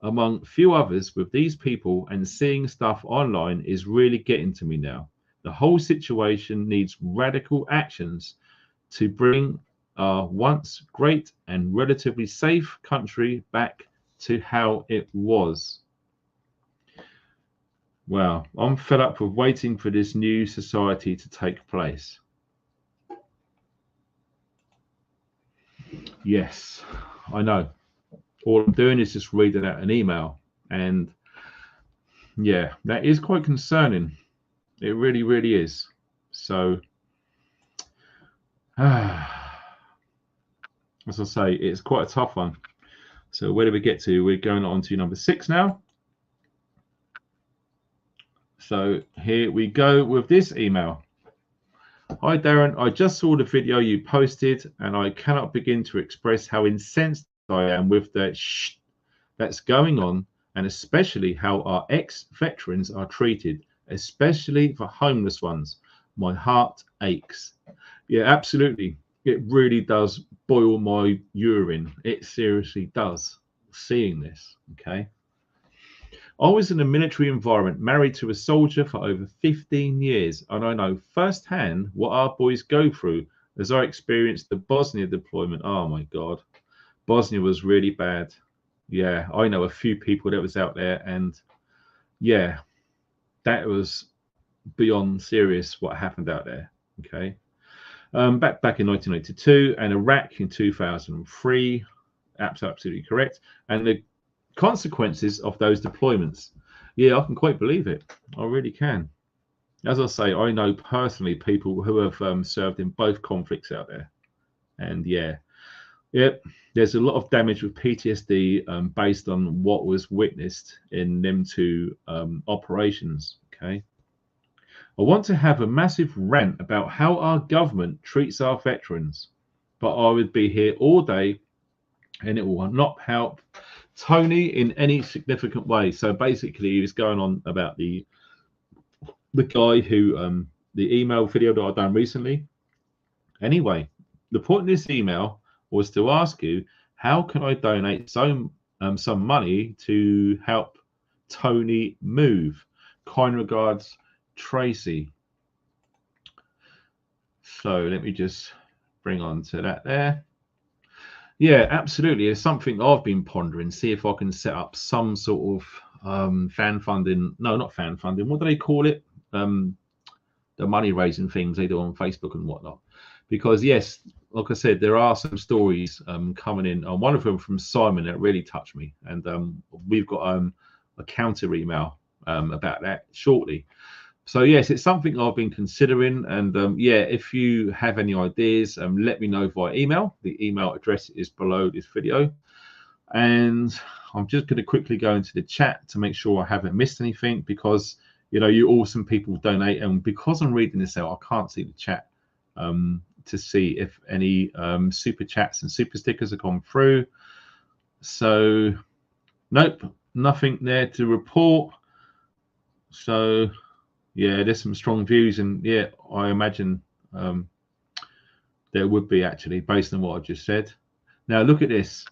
among few others, with these people and seeing stuff online is really getting to me now. The whole situation needs radical actions to bring our once great and relatively safe country back to how it was. Well, I'm fed up with waiting for this new society to take place. Yes, I know. All I'm doing is just reading out an email. And yeah, that is quite concerning. It really, really is. So, as I say, it's quite a tough one. So where do we get to? We're going on to number 6 now. So here we go with this email. Hi Darren, I just saw the video you posted and I cannot begin to express how incensed I am with the shh that's going on, and especially how our ex-veterans are treated, especially for homeless ones. My heart aches. Yeah, absolutely. It really does boil my urine. It seriously does, seeing this, okay? I was in a military environment, married to a soldier for over 15 years, and I know firsthand what our boys go through as I experienced the Bosnia deployment. Oh my God. Bosnia was really bad. Yeah, I know a few people that was out there, and yeah, that was beyond serious what happened out there. Okay. Back in 1992 and Iraq in 2003. Absolutely correct. And the consequences of those deployments. Yeah, I can quite believe it. I really can. As I say, I know personally people who have served in both conflicts out there. And yeah, there's a lot of damage with PTSD based on what was witnessed in them two operations. Okay. I want to have a massive rant about how our government treats our veterans, but I would be here all day and it will not help Tony in any significant way. So basically, he was going on about the guy who the email video that I've done recently. Anyway, the point of this email was to ask you, how can I donate some money to help Tony move? Kind regards, Tracy. So let me just bring on to that there. Yeah, absolutely. It's something I've been pondering. See if I can set up some sort of fan funding. No, not fan funding. What do they call it? The money raising things they do on Facebook and whatnot. Because yes, like I said, there are some stories coming in. One of them from Simon that really touched me, and we've got a counter email about that shortly. So yes, it's something I've been considering, and yeah, if you have any ideas, let me know via email. The email address is below this video, and I'm just going to quickly go into the chat to make sure I haven't missed anything, because you know, you awesome people donate, and because I'm reading this out, I can't see the chat to see if any super chats and super stickers have gone through. So nope, nothing there to report. So yeah, there's some strong views, and yeah, I imagine there would be, actually, based on what I just said. Now look at this.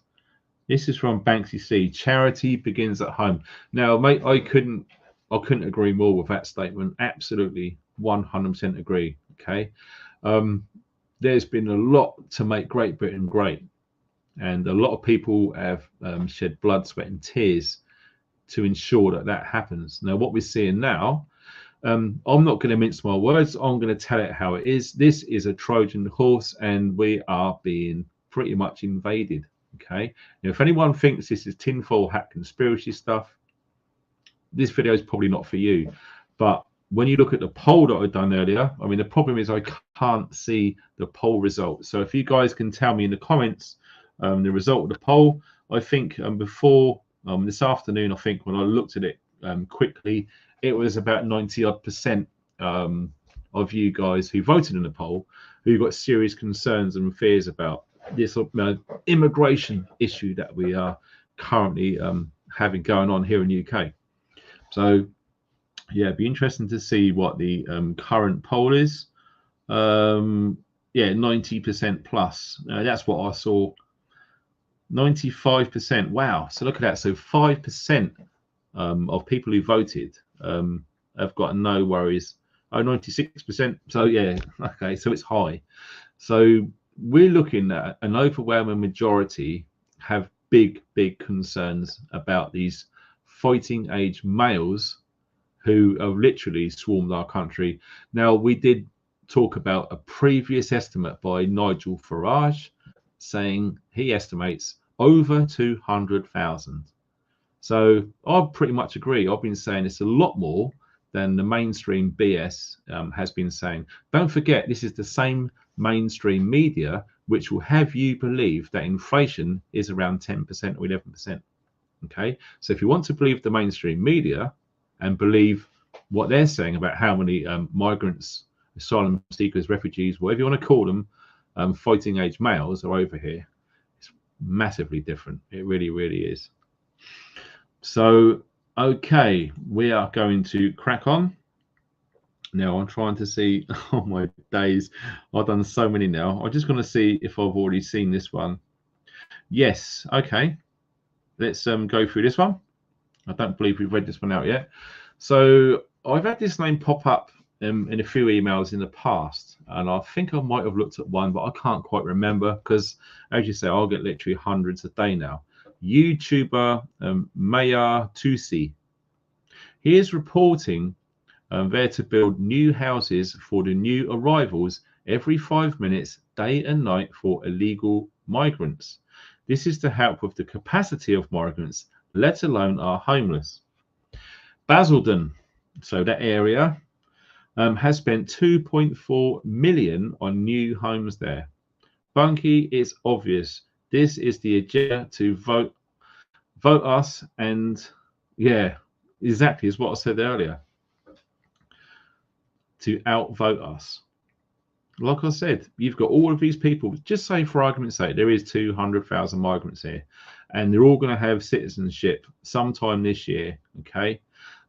This is from Banksy C. Charity begins at home. Now, mate, I couldn't agree more with that statement. Absolutely, 100% agree. Okay, there's been a lot to make Great Britain great, and a lot of people have shed blood, sweat, and tears to ensure that that happens. Now, what we're seeing now. I'm not going to mince my words. I'm going to tell it how it is. This is a Trojan horse, and we are being pretty much invaded. Okay. Now, if anyone thinks this is tinfoil hat conspiracy stuff, this video is probably not for you. But when you look at the poll that I've done earlier, I mean, the problem is I can't see the poll results. So if you guys can tell me in the comments the result of the poll, I think before this afternoon, I think when I looked at it quickly, it was about 90 odd percent of you guys who voted in the poll who got serious concerns and fears about this immigration issue that we are currently having going on here in the UK. So yeah, it'd be interesting to see what the current poll is. Yeah, 90% plus. That's what I saw. 95%. Wow. So look at that. So 5% of people who voted have got no worries. Oh, 96%. So yeah, okay. So it's high. So we're looking at an overwhelming majority have big concerns about these fighting age males who have literally swarmed our country. Now, we did talk about a previous estimate by Nigel Farage saying he estimates over 200,000. So I pretty much agree. I've been saying it's a lot more than the mainstream BS has been saying. Don't forget, this is the same mainstream media which will have you believe that inflation is around 10% or 11%. Okay, so if you want to believe the mainstream media and believe what they're saying about how many migrants, asylum seekers, refugees, whatever you want to call them, fighting age males are over here, it's massively different. It really is. So okay, we are going to crack on. Now I'm trying to see, oh my days, I've done so many now. I'm just going to see if I've already seen this one. Yes, okay. Let's go through this one. I don't believe we've read this one out yet. So I've had this name pop up in a few emails in the past, and I think I might have looked at one, but I can't quite remember because, as you say, I'll get literally hundreds a day now. YouTuber Maya Tusi. He is reporting there to build new houses for the new arrivals every 5 minutes, day and night, for illegal migrants. This is to help with the capacity of migrants, let alone our homeless. Basildon, so that area, has spent 2.4 million on new homes there. Bunky, it's obvious. This is the agenda to vote us, and yeah, exactly is what I said earlier. To outvote us. Like I said, you've got all of these people, just say for argument's sake, there is 200,000 migrants here, and they're all going to have citizenship sometime this year, okay?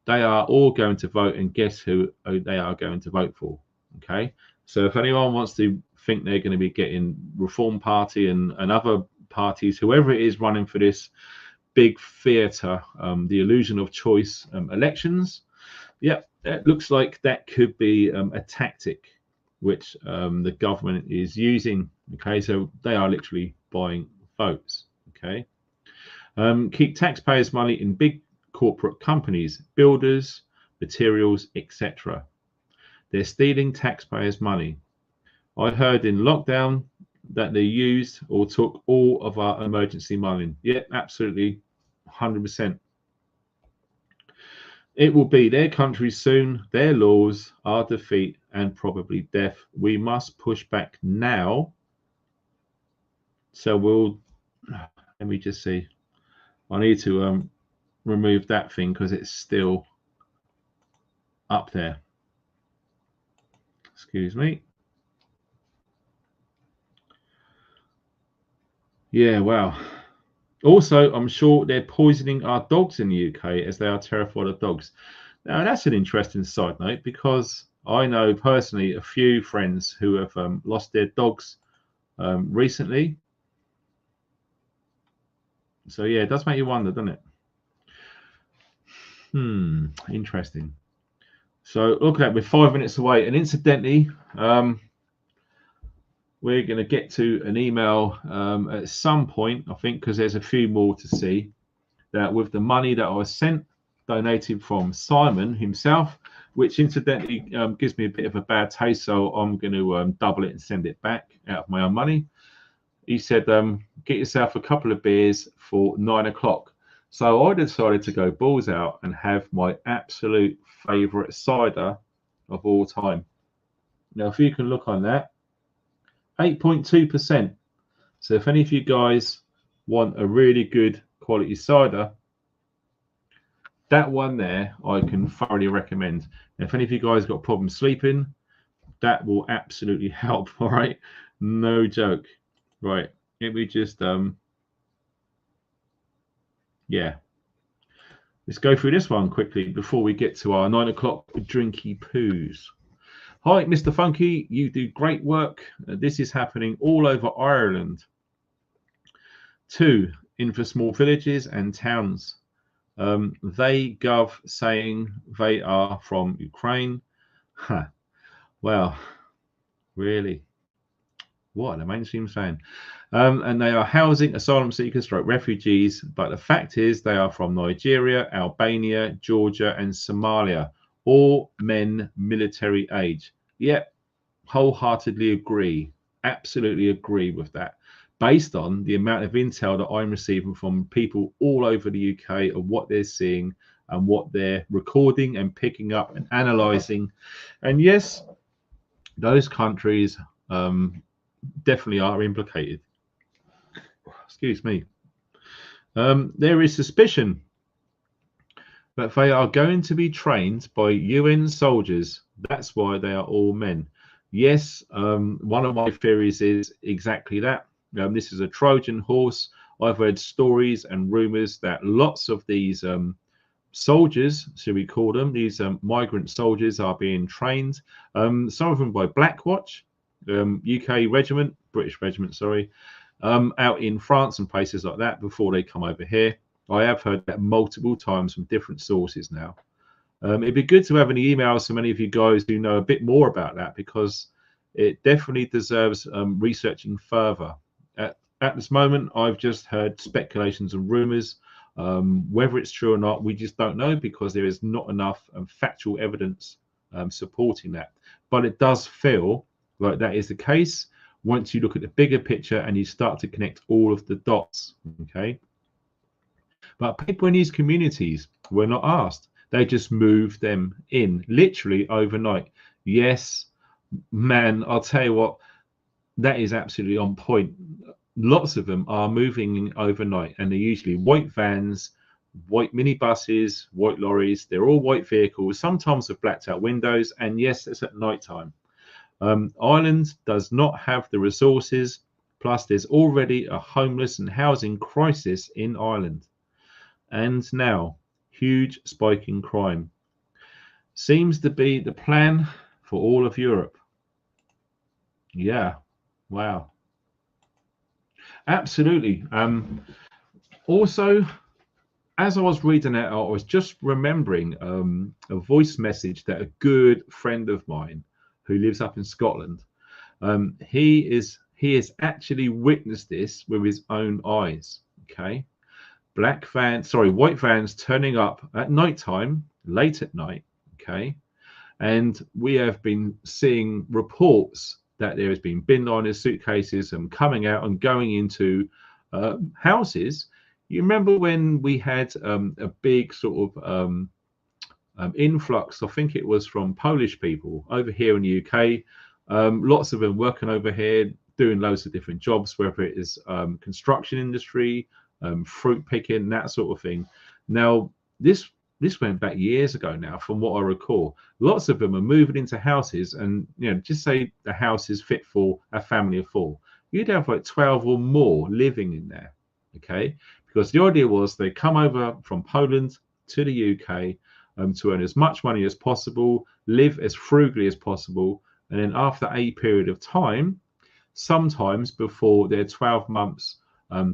They are all going to vote, and guess who they are going to vote for, okay? So if anyone wants to think they're going to be getting Reform Party and other parties, whoever it is running for this big theatre, the illusion of choice elections, yeah, it looks like that could be a tactic which the government is using. Okay, so they are literally buying votes. Okay, keep taxpayers' money in big corporate companies, builders, materials, etc. They're stealing taxpayers' money. I heard in lockdown that they used or took all of our emergency money. Yeah, absolutely, 100%. It will be their country soon, their laws, our defeat, and probably death. We must push back now. So let me just see. I need to remove that thing because it's still up there. Excuse me. Yeah, wow. Also, I'm sure they're poisoning our dogs in the UK as they are terrified of dogs. Now, that's an interesting side note because I know personally a few friends who have lost their dogs recently. So, yeah, it does make you wonder, doesn't it? Interesting. So, look at that, we're 5 minutes away. And incidentally, we're going to get to an email at some point, I think, because there's a few more to see. That with the money that I was sent, donated from Simon himself, which incidentally gives me a bit of a bad taste, so I'm going to double it and send it back out of my own money. He said, get yourself a couple of beers for 9 o'clock. So I decided to go balls out and have my absolute favourite cider of all time. Now, if you can look on that, 8.2%. So if any of you guys want a really good quality cider, That one there, I can thoroughly recommend. If any of you guys got problems sleeping, that will absolutely help. All right, no joke. Right, let me just yeah, let's go through this one quickly before we get to our 9 o'clock drinky poos. Hi, Mr. Funky, you do great work. This is happening all over Ireland. 2, in for small villages and towns. They gov saying they are from Ukraine. Huh. Well, really? What the mainstream saying? And they are housing asylum seekers, stroke refugees. But the fact is, they are from Nigeria, Albania, Georgia, and Somalia. All men military age. Yep, wholeheartedly agree. Absolutely agree with that. Based on the amount of intel that I'm receiving from people all over the UK of what they're seeing and what they're recording and picking up and analysing. And yes, those countries definitely are implicated. Excuse me. There is suspicion that they are going to be trained by UN soldiers. That's why they are all men. Yes, one of my theories is exactly that. This is a Trojan horse. I've heard stories and rumors that lots of these soldiers, should we call them, these migrant soldiers are being trained. Some of them by Blackwatch, UK regiment, British regiment, sorry, out in France and places like that before they come over here. I have heard that multiple times from different sources now. It'd be good to have any emails from any of you guys who know a bit more about that, because it definitely deserves researching further. At this moment, I've just heard speculations and rumors. Whether it's true or not, we just don't know, because there is not enough factual evidence supporting that. But it does feel like that is the case once you look at the bigger picture and you start to connect all of the dots. Okay. But people in these communities were not asked. They just moved them in literally overnight. Yes, man, I'll tell you what, that is absolutely on point. Lots of them are moving in overnight, and they're usually white vans, white minibuses, white lorries. They're all white vehicles, sometimes with blacked out windows. And yes, it's at night time. Ireland does not have the resources. Plus, there's already a homeless and housing crisis in Ireland. And now, huge spike in crime. Seems to be the plan for all of Europe. Yeah, wow. Absolutely. Also, as I was reading it, I was just remembering a voice message that a good friend of mine who lives up in Scotland, he has actually witnessed this with his own eyes. Okay. White vans turning up at night time, late at night. Okay. And we have been seeing reports that there has been bin liners, suitcases, and coming out and going into houses. You remember when we had a big sort of influx, I think it was from Polish people over here in the UK. Lots of them working over here, doing loads of different jobs, whether it is construction industry, fruit picking, that sort of thing. Now, this went back years ago now, from what I recall. Lots of them are moving into houses, and just say the house is fit for a family of 4. You'd have like 12 or more living in there, okay? Because the idea was they come over from Poland to the UK to earn as much money as possible, live as frugally as possible, and then after a period of time, sometimes before their 12 months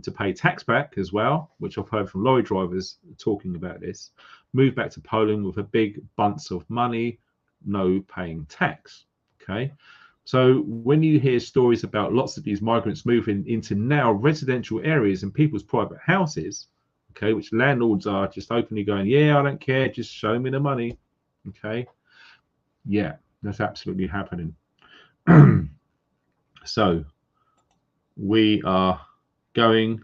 to pay tax back as well, which I've heard from lorry drivers talking about this, move back to Poland with a big bunch of money, no paying tax. Okay. So when you hear stories about lots of these migrants moving into now residential areas and people's private houses, okay, which landlords are just openly going, yeah, I don't care, just show me the money. Okay. Yeah, that's absolutely happening. So we are going.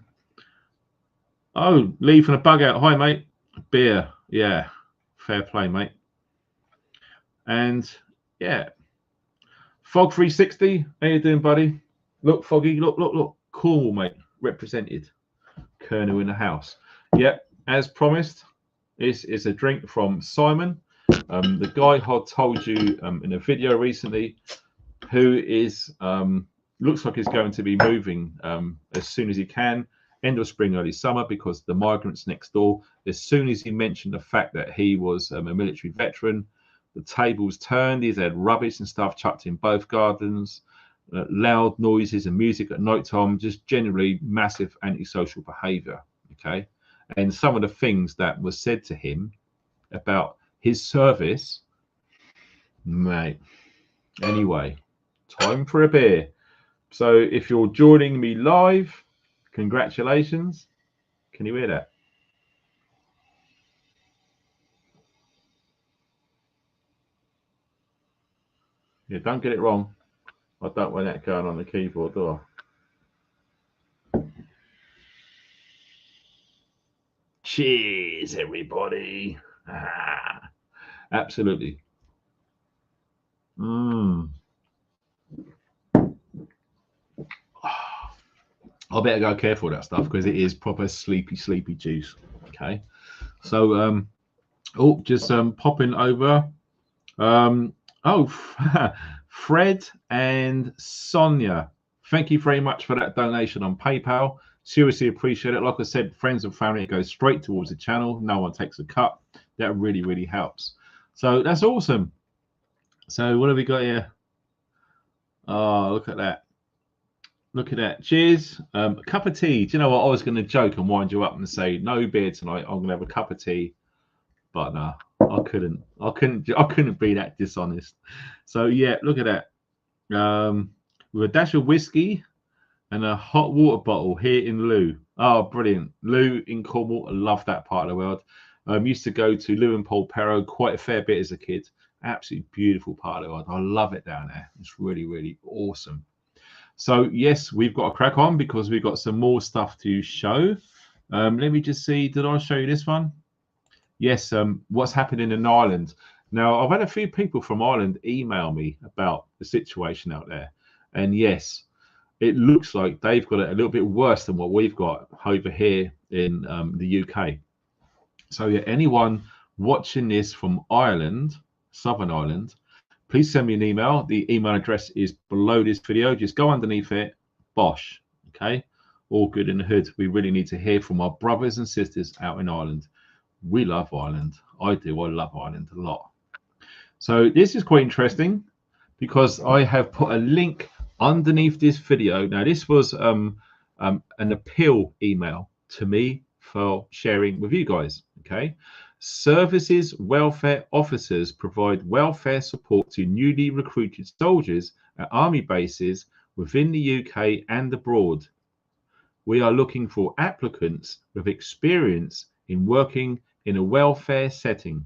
Oh, leaving a bug out. Hi, mate. Beer. Yeah, fair play, mate. And yeah, Fog 360. How you doing, buddy? Look, Foggy. Look. Cool, mate. Represented. Colonel in the house. Yep, as promised. It's a drink from Simon, the guy I told you in a video recently, who is looks like he's going to be moving as soon as he can, end of spring, early summer, because the migrants next door. As soon as he mentioned the fact that he was a military veteran, the tables turned. He's had rubbish and stuff chucked in both gardens, loud noises and music at night time, just generally massive antisocial behaviour. Okay, and some of the things that were said to him about his service, mate. Anyway, time for a beer. So if you're joining me live, congratulations. Can you hear that? Yeah, don't get it wrong. I don't want that going on the keyboard, do I? Cheers, everybody. Absolutely. I better go careful with that stuff because it is proper sleepy juice. Okay. So just popping over. Fred and Sonia, thank you very much for that donation on PayPal. Seriously appreciate it. Like I said, friends and family, it goes straight towards the channel. No one takes a cut. That really helps. So that's awesome. So what have we got here? Oh, look at that. Look at that. Cheers. A cup of tea. Do you know what? I was going to joke and wind you up and say no beer tonight. I'm going to have a cup of tea. But no, I couldn't be that dishonest. So yeah, look at that. With a dash of whiskey and a hot water bottle here in Lou. Oh, brilliant. Lou in Cornwall. I love that part of the world. Used to go to Lou and Paul Perro quite a fair bit as a kid. Absolutely beautiful part of the world. I love it down there. It's really awesome. So yes, we've got a crack on because we've got some more stuff to show. Let me just see. Did I show you this one? Yes. What's happening in Ireland? Now, I've had a few people from Ireland email me about the situation out there. And yes, it looks like they've got it a little bit worse than what we've got over here in the UK. So yeah, anyone watching this from Ireland, Southern Ireland, please send me an email. The email address is below this video. Just go underneath it. Bosh. Okay. All good in the hood. We really need to hear from our brothers and sisters out in Ireland. We love Ireland. I do. I love Ireland a lot. So this is quite interesting because I have put a link underneath this video. Now, this was an appeal email to me for sharing with you guys. Okay. Services welfare officers provide welfare support to newly recruited soldiers at army bases within the UK and abroad. We are looking for applicants with experience in working in a welfare setting,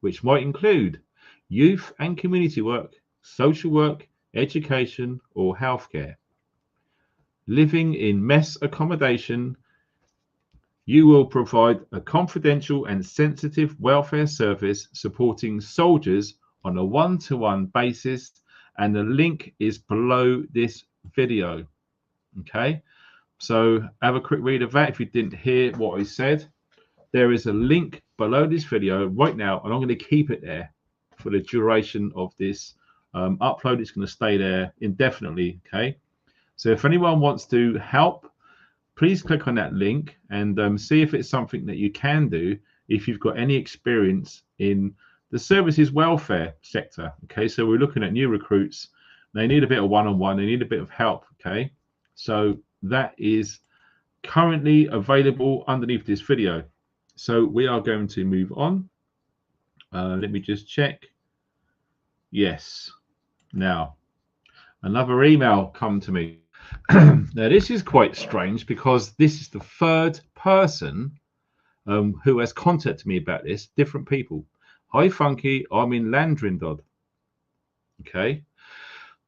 which might include youth and community work, social work, education, or healthcare. Living in mess accommodation. You will provide a confidential and sensitive welfare service supporting soldiers on a one-to-one basis, and the link is below this video. Okay, so have a quick read of that if you didn't hear what I said. There is a link below this video right now, and I'm going to keep it there for the duration of this upload. It's going to stay there indefinitely. Okay, so if anyone wants to help, please click on that link and see if it's something that you can do if you've got any experience in the services welfare sector. Okay, so we're looking at new recruits. They need a bit of one-on-one. They need a bit of help. Okay, so that is currently available underneath this video. So we are going to move on. Let me just check. Yes. Now, another email come to me. Now, this is quite strange because this is the third person who has contacted me about this, different people. Hi, Funky, I'm in Landrindod. Okay.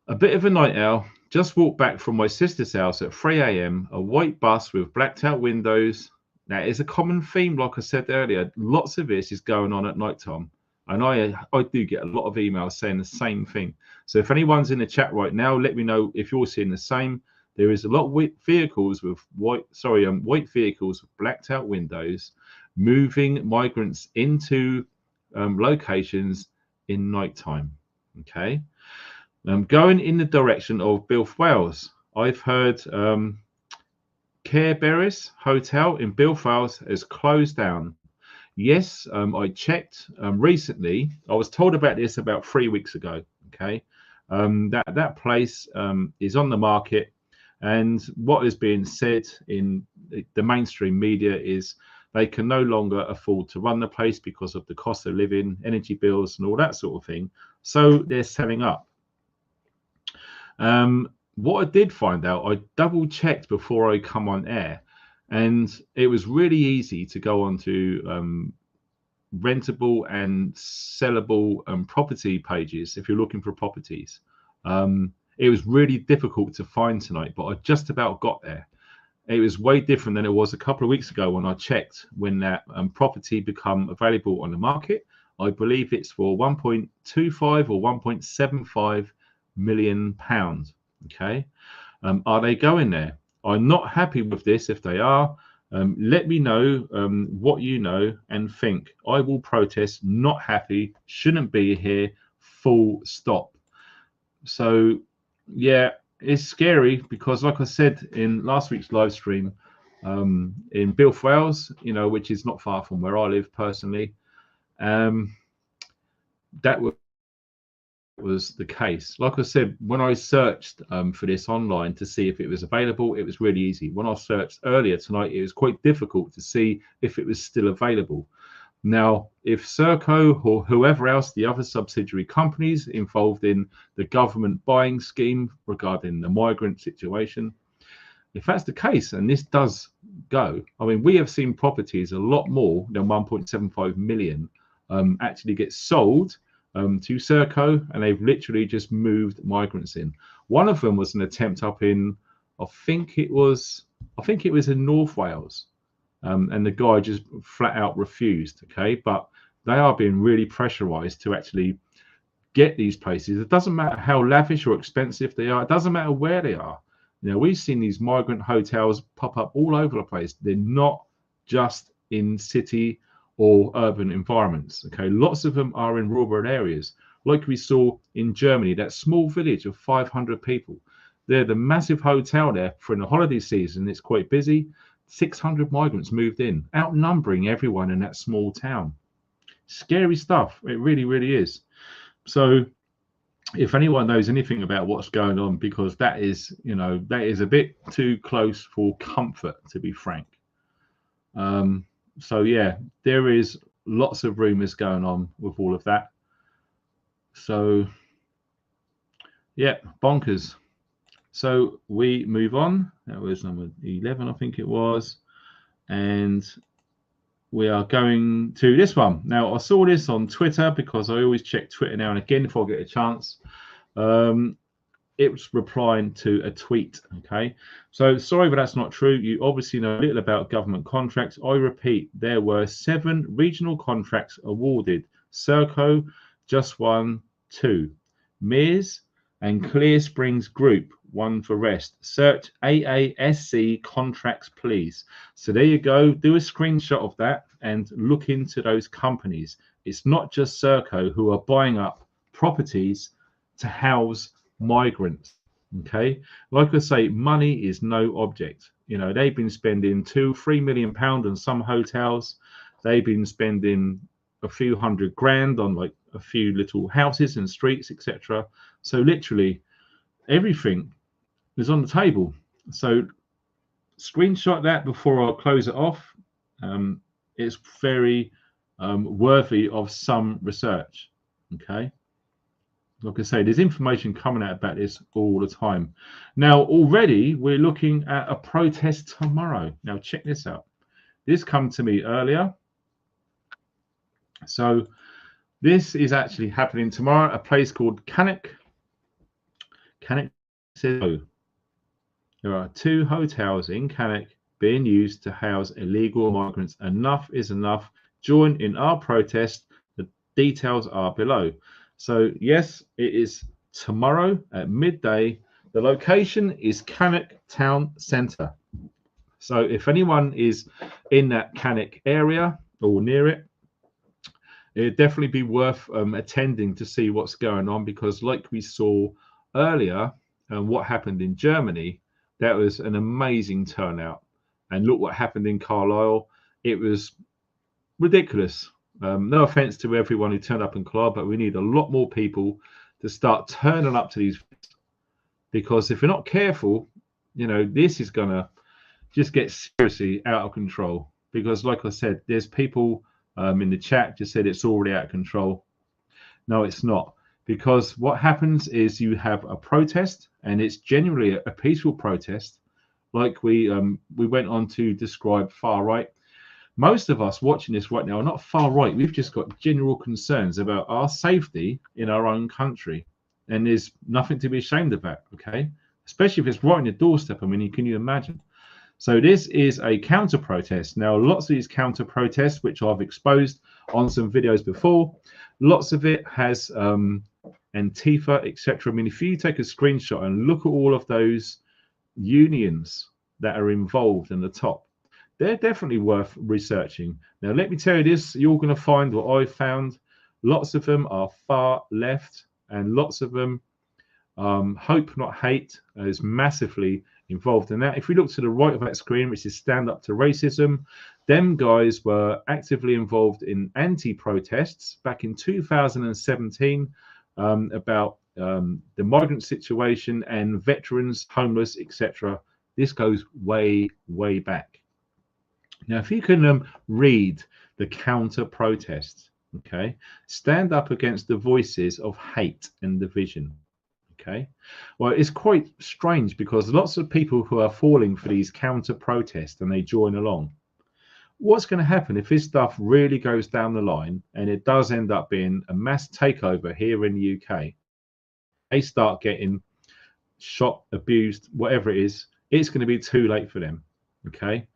A bit of a night owl. Just walked back from my sister's house at 3 a.m. A white bus with blacked out windows. Now, it's a common theme, like I said earlier. Lots of this is going on at night time. And I do get a lot of emails saying the same thing. So if anyone's in the chat right now, let me know if you're seeing the same. There is a lot of vehicles with white vehicles with blacked out windows, moving migrants into locations in nighttime. Okay, going in the direction of Bilf Wales. I've heard Carebearers Hotel in Bilf Wales has closed down. Yes, I checked recently. I was told about this about 3 weeks ago. Okay, that place is on the market, and what is being said in the mainstream media is they can no longer afford to run the place because of the cost of living, energy bills, and all that sort of thing. So they're selling up. What I did find out, I double checked before I come on air, and it was really easy to go onto rentable and sellable property pages if you're looking for properties. It was really difficult to find tonight, but I just about got there. It was way different than it was a couple of weeks ago when I checked when that property become available on the market. I believe it's for 1.25 or 1.75 million pounds. Okay, are they going there? I'm not happy with this. If they are, let me know what you know and think. I will protest. Not happy. Shouldn't be here. Full stop. So yeah, it's scary because, like I said in last week's live stream, in Bilf Wales, you know, which is not far from where I live personally, that was the case. Like I said, when I searched for this online to see if it was available, it was really easy. When I searched earlier tonight, it was quite difficult to see if it was still available. Now, if Serco or whoever else, the other subsidiary companies involved in the government buying scheme regarding the migrant situation, if that's the case, and this does go, I mean, we have seen properties a lot more than 1.75 million actually get sold to Serco, and they've literally just moved migrants in. One of them was an attempt up in, I think it was in North Wales, and the guy just flat out refused. Okay, but they are being really pressurized to actually get these places. It doesn't matter how lavish or expensive they are. It doesn't matter where they are. You know, we've seen these migrant hotels pop up all over the place. They're not just in city or urban environments. Okay, lots of them are in rural areas, like we saw in Germany, that small village of 500 people. They're the massive hotel there for in the holiday season. It's quite busy. 600 migrants moved in, outnumbering everyone in that small town. Scary stuff. It really, really is. So if anyone knows anything about what's going on, because that is, you know, that is a bit too close for comfort, to be frank. So yeah, there is lots of rumors going on with all of that. So yeah, bonkers. So we move on. That was number 11, I think it was. And we are going to this one. Now, I saw this on Twitter because I always check Twitter now and again if I get a chance. It was replying to a tweet. Okay, so sorry, but that's not true. You obviously know little about government contracts. I repeat, there were 7 regional contracts awarded. Serco just won 2. Mears and Clear Springs Group, 1 for rest. Search AASC contracts, please. So there you go. Do a screenshot of that and look into those companies. It's not just Serco who are buying up properties to house migrants. Okay, like I say, money is no object. You know, they've been spending £2-3 million on some hotels. They've been spending a few £100,000 on like a few little houses and streets, etc. So literally everything is on the table. So screenshot that before I close it off. It's very worthy of some research. Okay, like I say, there's information coming out about this all the time. Now already we're looking at a protest tomorrow. Now check this out. This came to me earlier. So this is actually happening tomorrow. A place called Cannock. Cannock says, oh, there are 2 hotels in Cannock being used to house illegal migrants. Enough is enough. Join in our protest. The details are below. So yes, it is tomorrow at midday. The location is Cannock Town Centre. So if anyone is in that Cannock area or near it, it'd definitely be worth attending to see what's going on, because like we saw earlier, what happened in Germany, that was an amazing turnout. And look what happened in Carlisle. It was ridiculous. No offense to everyone who turned up in Carlisle, but we need a lot more people to start turning up to these, because if we're not careful, you know, this is going to just get seriously out of control. Because like I said, there's people in the chat just said it's already out of control. No, it's not. Because what happens is you have a protest, and it's generally a peaceful protest, like we went on to describe far right. Most of us watching this right now are not far right. We've just got general concerns about our safety in our own country, and there's nothing to be ashamed about. Okay, especially if it's right on your doorstep. I mean, can you imagine? So this is a counter protest. Now, lots of these counter protests, which I've exposed on some videos before, lots of it has Antifa, etc. I mean, if you take a screenshot and look at all of those unions that are involved in the top, they're definitely worth researching. Now, let me tell you this, you're going to find what I found. Lots of them are far left, and lots of them, Hope Not Hate, is massively involved in that. If we look to the right of that screen, which is Stand Up to Racism, them guys were actively involved in anti-protests back in 2017 about the migrant situation and veterans, homeless, etc. This goes way, way back. Now, if you can read the counter protests, okay, stand up against the voices of hate and division. Okay, well, it's quite strange because lots of people who are falling for these counter protests and they join along. What's going to happen if this stuff really goes down the line and it does end up being a mass takeover here in the UK? They start getting shot, abused, whatever it is, it's going to be too late for them. Okay,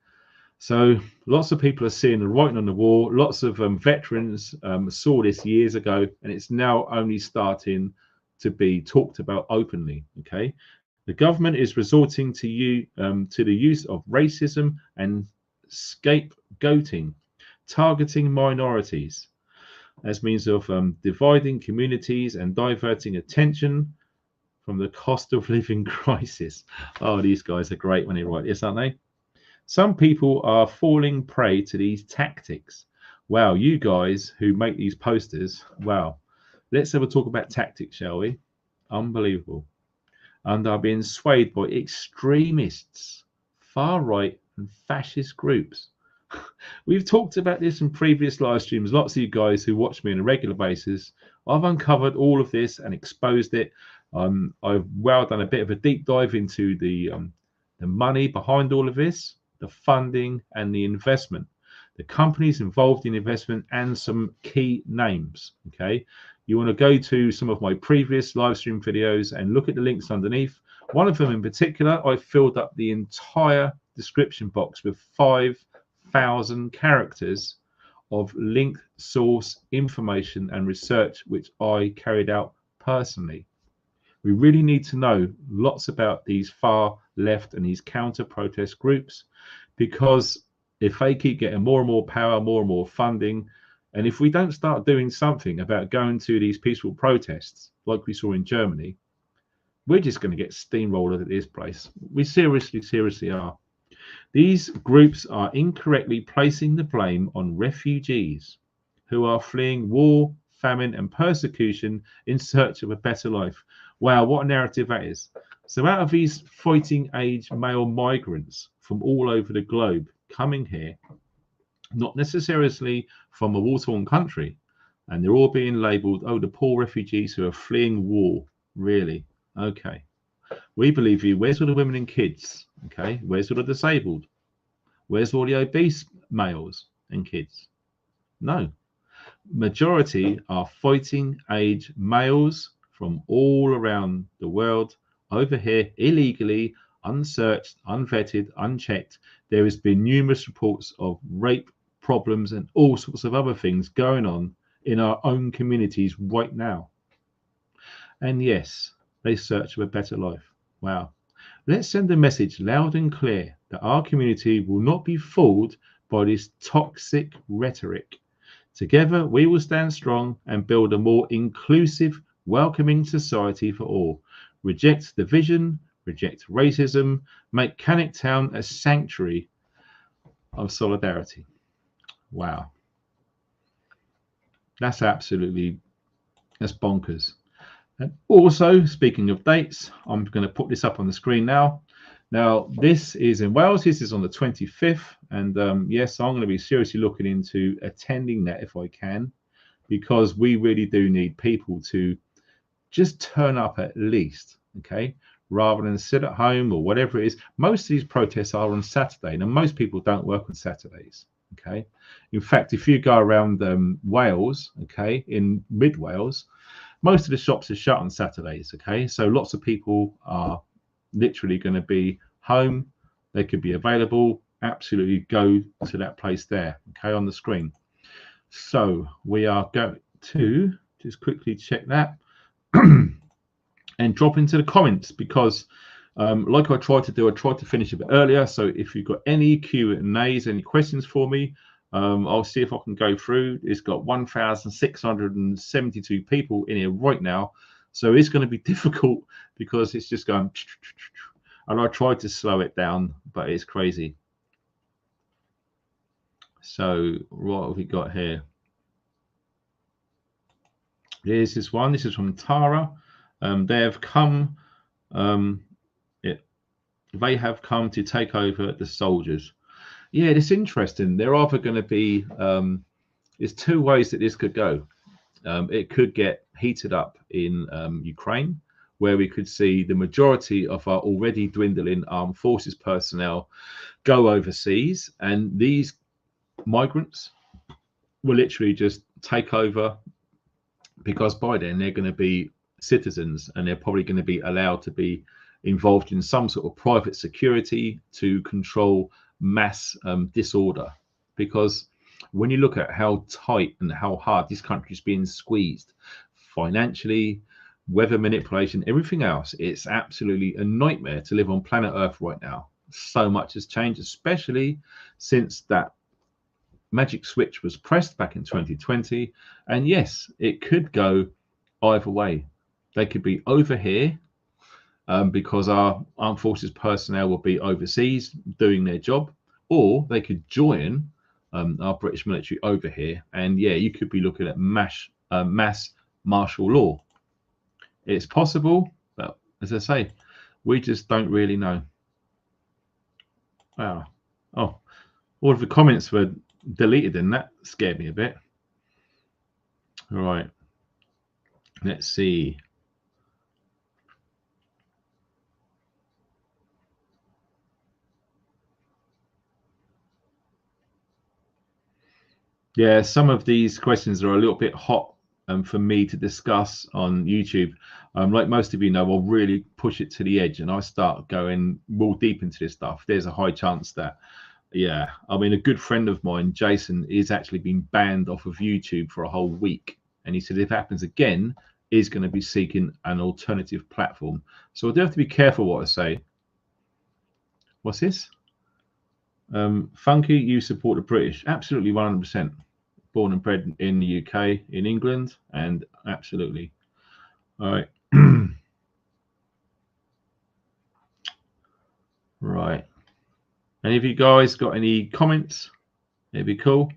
so lots of people are seeing the writing on the wall. Lots of veterans saw this years ago, and it's now only starting to be talked about openly. Okay, the government is resorting to the use of racism and scapegoating, targeting minorities as means of dividing communities and diverting attention from the cost of living crisis. Oh, these guys are great when they write this, aren't they? Some people are falling prey to these tactics. Wow, you guys who make these posters, wow. Let's have a talk about tactics, shall we? Unbelievable. And are being swayed by extremists, far right and fascist groups. We've talked about this in previous live streams. Lots of you guys who watch me on a regular basis, I've uncovered all of this and exposed it. I've done a bit of a deep dive into the money behind all of this, the funding and the investment, the companies involved in investment, and some key names. Okay, you want to go to some of my previous live stream videos and look at the links underneath. One of them in particular, I filled up the entire description box with 5,000 characters of link source information and research which I carried out personally. We really need to know lots about these far left and these counter protest groups, because if they keep getting more and more power, more and more funding, and if we don't start doing something about going to these peaceful protests like we saw in Germany, we're just going to get steamrolled at this place. We seriously are. These groups are incorrectly placing the blame on refugees who are fleeing war, famine and persecution in search of a better life. Wow, what a narrative that is. So out of these fighting age male migrants from all over the globe coming here, not necessarily from a war-torn country, and they're all being labelled, oh, the poor refugees who are fleeing war. Really? Okay. We believe you. Where's all the women and kids? Okay. Where's all the disabled? Where's all the obese males and kids? No. Majority are fighting age males from all around the world over here illegally, unsearched, unvetted, unchecked. There has been numerous reports of rape problems and all sorts of other things going on in our own communities right now. And yes, they search for a better life. Wow. Let's send a message loud and clear that our community will not be fooled by this toxic rhetoric. Together, we will stand strong and build a more inclusive, welcoming society for all. Reject division, reject racism, make Cannock Town a sanctuary of solidarity. Wow. That's bonkers. And also, speaking of dates, I'm going to put this up on the screen now. Now, this is in Wales. This is on the 25th. And yes, I'm going to be seriously looking into attending that if I can, because we really do need people to just turn up at least, okay, rather than sit at home or whatever it is. Most of these protests are on Saturday, and most people don't work on Saturdays, okay. In fact, if you go around Wales, okay, in mid Wales, most of the shops are shut on Saturdays, okay. So lots of people are literally going to be home. They could be available. Absolutely go to that place there, okay, on the screen. So we are going to just quickly check that and drop into the comments, because like I tried to do, I tried to finish a bit earlier. So if you've got any Q&As, any questions for me, I'll see if I can go through. It's got 1,672 people in here right now. So it's going to be difficult because it's just going, and I tried to slow it down, but it's crazy. So what have we got here? Here's this one. This is from Tara. They have come. They have come to take over the soldiers. Yeah, it's interesting. They're either going to be. There's two ways that this could go. It could get heated up in Ukraine, where we could see the majority of our already dwindling armed forces personnel go overseas, and these migrants will literally just take over, because by then they're going to be citizens and they're probably going to be allowed to be involved in some sort of private security to control mass disorder. Because when you look at how tight and how hard this country is being squeezed financially, weather manipulation, everything else, it's absolutely a nightmare to live on planet Earth right now. So much has changed, especially since that magic switch was pressed back in 2020. And yes, it could go either way. They could be over here because our armed forces personnel will be overseas doing their job, or they could join our British military over here. And yeah, you could be looking at mass martial law. It's possible, but as I say, we just don't really know. Wow. Oh, all of the comments were deleted, and that scared me a bit. All right, let's see. Yeah, some of these questions are a little bit hot for me to discuss on YouTube. Like most of you know, I'll really push it to the edge and I start going more deep into this stuff. There's a high chance that, yeah, I mean, a good friend of mine, Jason, is actually been banned off of YouTube for a whole week. And he said if it happens again, he's going to be seeking an alternative platform. So I do have to be careful what I say. What's this? Funky, you support the British. Absolutely, 100%. Born and bred in the UK, in England, and absolutely. All right. Right. Any of you guys got any comments? It'd be cool.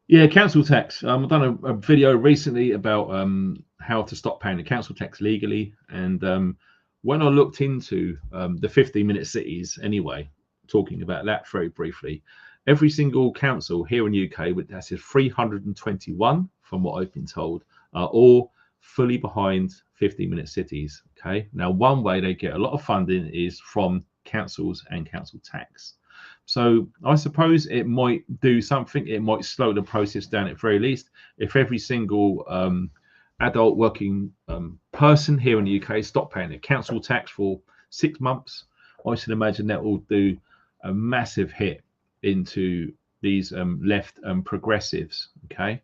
Yeah, council tax. I've done a video recently about how to stop paying the council tax legally. And when I looked into the 15-minute cities anyway, talking about that very briefly, every single council here in the UK, that is 321 from what I've been told, are all fully behind 15-minute cities. Okay. Now, one way they get a lot of funding is from councils and council tax. So I suppose it might do something. It might slow the process down at very least. If every single adult working person here in the UK stop paying their council tax for 6 months, I should imagine that will do a massive hit into these left progressives. Okay.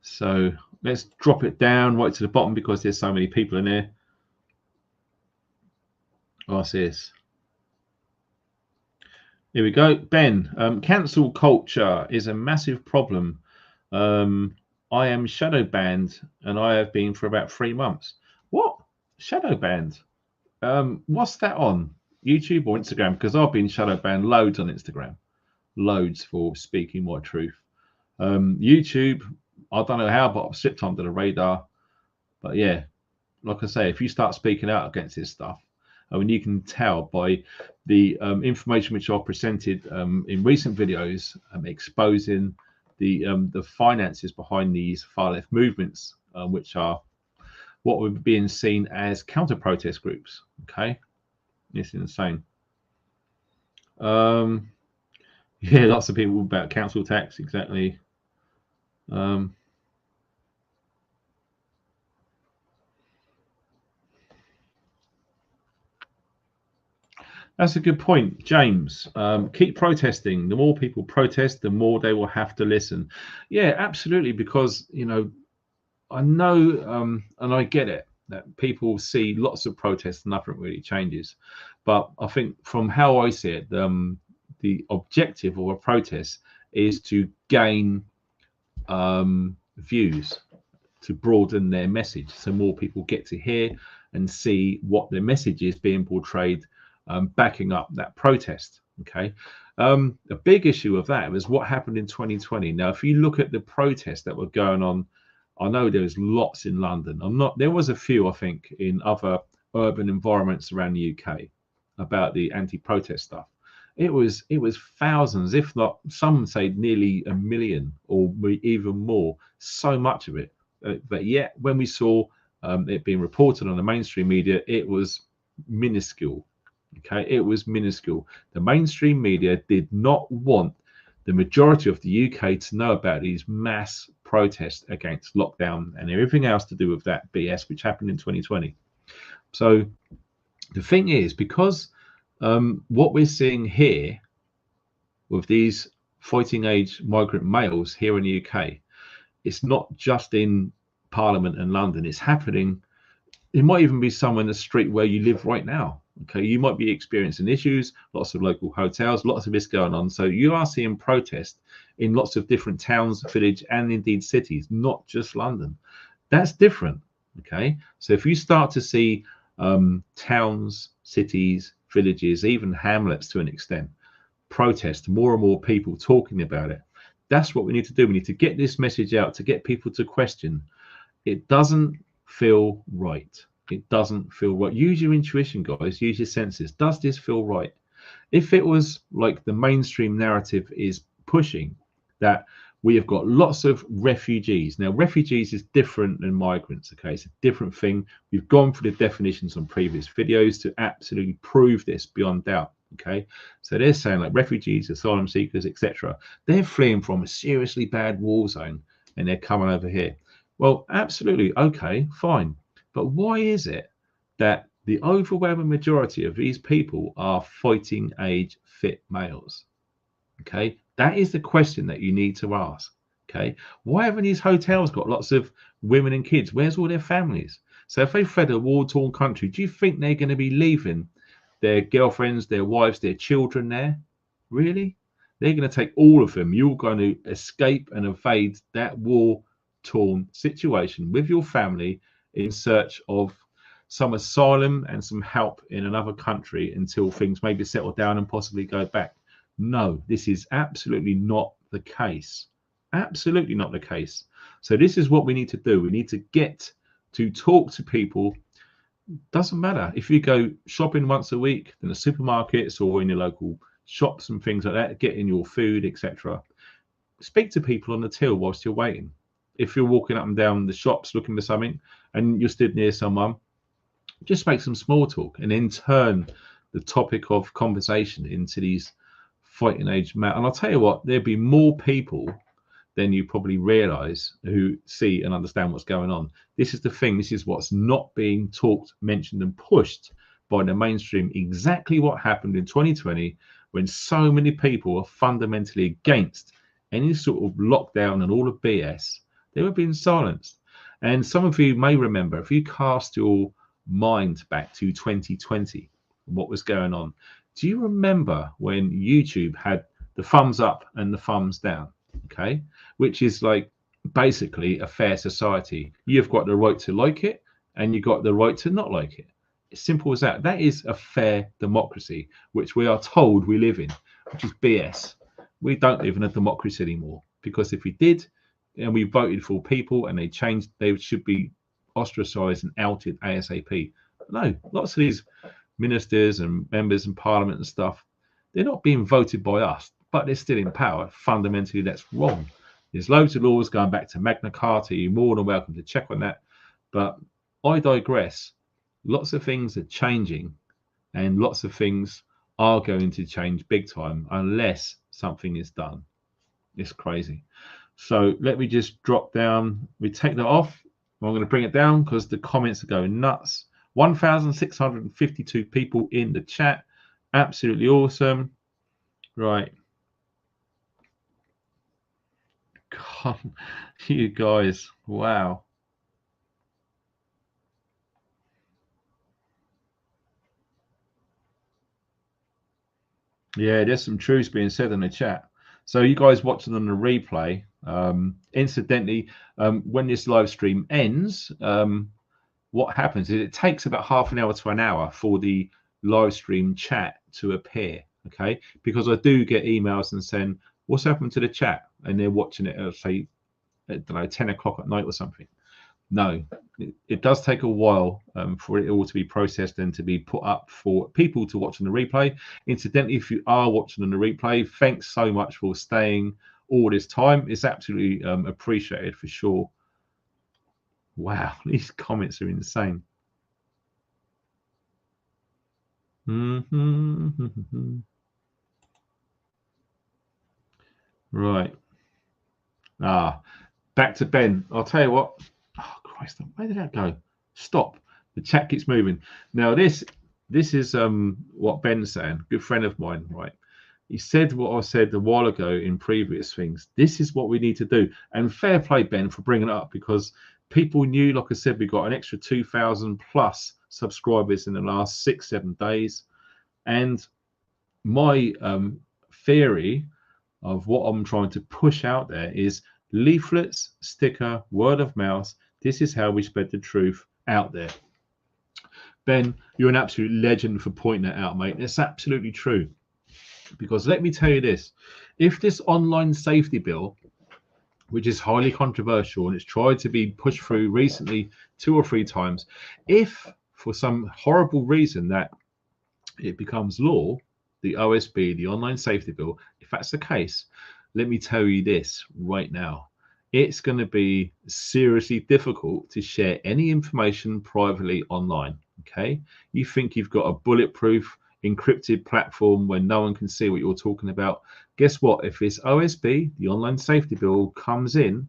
So let's drop it down right to the bottom because there's so many people in there. What's this? Here we go. Ben, cancel culture is a massive problem. I am shadow banned and I have been for about 3 months. What? Shadow banned? What's that on? YouTube or Instagram? Because I've been shadow banned loads on Instagram. Loads for speaking my truth. YouTube, I don't know how, but I've slipped under the radar. But yeah, like I say, if you start speaking out against this stuff, I mean, you can tell by the information which I've presented in recent videos, exposing the finances behind these far left movements, which are what we're being seen as counter-protest groups. Okay, it's insane. Yeah, lots of people about council tax, exactly. That's a good point, James. Keep protesting. The more people protest, the more they will have to listen. Yeah, absolutely. Because, you know, I know and I get it that people see lots of protests, nothing really changes. But I think from how I see it, the objective of a protest is to gain views, to broaden their message, so more people get to hear and see what their message is being portrayed, backing up that protest. Okay, a big issue of that was what happened in 2020. Now, if you look at the protests that were going on, I know there was lots in London. There was a few, I think, in other urban environments around the UK about the anti-protest stuff. It was thousands, if not some say nearly 1 million or even more. So much of it. But yet, when we saw it being reported on the mainstream media, it was minuscule. Okay, it was minuscule. The mainstream media did not want the majority of the UK to know about these mass protests against lockdown and everything else to do with that BS which happened in 2020. So the thing is, because what we're seeing here with these fighting age migrant males here in the UK, it's not just in Parliament and London, it's happening. It might even be somewhere in the street where you live right now. Okay, you might be experiencing issues, lots of local hotels, lots of this going on. So you are seeing protest in lots of different towns, village, and indeed cities, not just London. That's different. Okay, so if you start to see towns, cities, villages, even hamlets to an extent, protest, more and more people talking about it, that's what we need to do. We need to get this message out to get people to question. It doesn't feel right. It doesn't feel right. Use your intuition, guys. Use your senses. Does this feel right? If it was like the mainstream narrative is pushing, that we have got lots of refugees. Now, refugees is different than migrants. Okay, it's a different thing. We've gone through the definitions on previous videos to absolutely prove this beyond doubt. Okay, so they're saying like refugees, asylum seekers, etc. They're fleeing from a seriously bad war zone and they're coming over here. Well, absolutely. Okay, fine. But why is it that the overwhelming majority of these people are fighting age fit males? Okay, that is the question that you need to ask. Okay, why haven't these hotels got lots of women and kids? Where's all their families? So if they've fled a war-torn country, do you think they're going to be leaving their girlfriends, their wives, their children there? Really? They're going to take all of them. You're going to escape and evade that war-torn situation with your family in search of some asylum and some help in another country until things maybe settle down and possibly go back. No, this is absolutely not the case. Absolutely not the case. So this is what we need to do. We need to get to talk to people. Doesn't matter if you go shopping once a week in the supermarkets or in your local shops and things like that, getting your food, etc. Speak to people on the till whilst you're waiting. If you're walking up and down the shops looking for something and you're stood near someone, just make some small talk and then turn the topic of conversation into these fighting age men. And I'll tell you what, there'd be more people than you probably realize who see and understand what's going on. This is the thing. This is what's not being talked, mentioned, and pushed by the mainstream. Exactly what happened in 2020 when so many people are fundamentally against any sort of lockdown and all of BS. They were being silenced. And some of you may remember, if you cast your mind back to 2020, what was going on. Do you remember when YouTube had the thumbs up and the thumbs down? Okay, which is like basically a fair society. You've got the right to like it and you've got the right to not like it. It's simple as that. That is a fair democracy, which we are told we live in, which is BS. We don't live in a democracy anymore, because if we did and we voted for people and they changed, they should be ostracized and outed ASAP. No, lots of these ministers and members in parliament and stuff, they're not being voted by us, but they're still in power. Fundamentally, that's wrong. There's loads of laws going back to Magna Carta. You're more than welcome to check on that. But I digress. Lots of things are changing, and lots of things are going to change big time unless something is done. It's crazy. So let me just drop down. We take that off. I'm going to bring it down because the comments are going nuts. 1,652 people in the chat. Absolutely awesome. Right. God, you guys. Wow. Yeah, there's some truths being said in the chat. So you guys watching on the replay, incidentally, when this live stream ends, what happens is it takes about half an hour to an hour for the live stream chat to appear, okay? Because I do get emails and saying, what's happened to the chat? And they're watching it at, say, I don't know, 10 o'clock at night or something. No, it does take a while for it all to be processed and to be put up for people to watch on the replay. Incidentally, if you are watching on the replay, thanks so much for staying all this time. It's absolutely appreciated for sure. Wow, these comments are insane. Right. Back to Ben. I'll tell you what. Oh Christ, where did that go? Stop. The chat keeps moving. Now this is what Ben's saying. Good friend of mine, right? He said what I said a while ago in previous things. This is what we need to do. And fair play, Ben, for bringing it up, because people knew, like I said, we got an extra 2,000 plus subscribers in the last 6-7 days. And my theory of what I'm trying to push out there is leaflets, sticker, word of mouth. This is how we spread the truth out there. Ben, you're an absolute legend for pointing that out, mate. It's absolutely true. Because let me tell you this, if this online safety bill, which is highly controversial and it's tried to be pushed through recently 2 or 3 times, if for some horrible reason that it becomes law, the OSB, the online safety bill, if that's the case, let me tell you this right now. It's going to be seriously difficult to share any information privately online, okay? You think you've got a bulletproof encrypted platform where no one can see what you're talking about. Guess what? If this OSB, the online safety bill, comes in,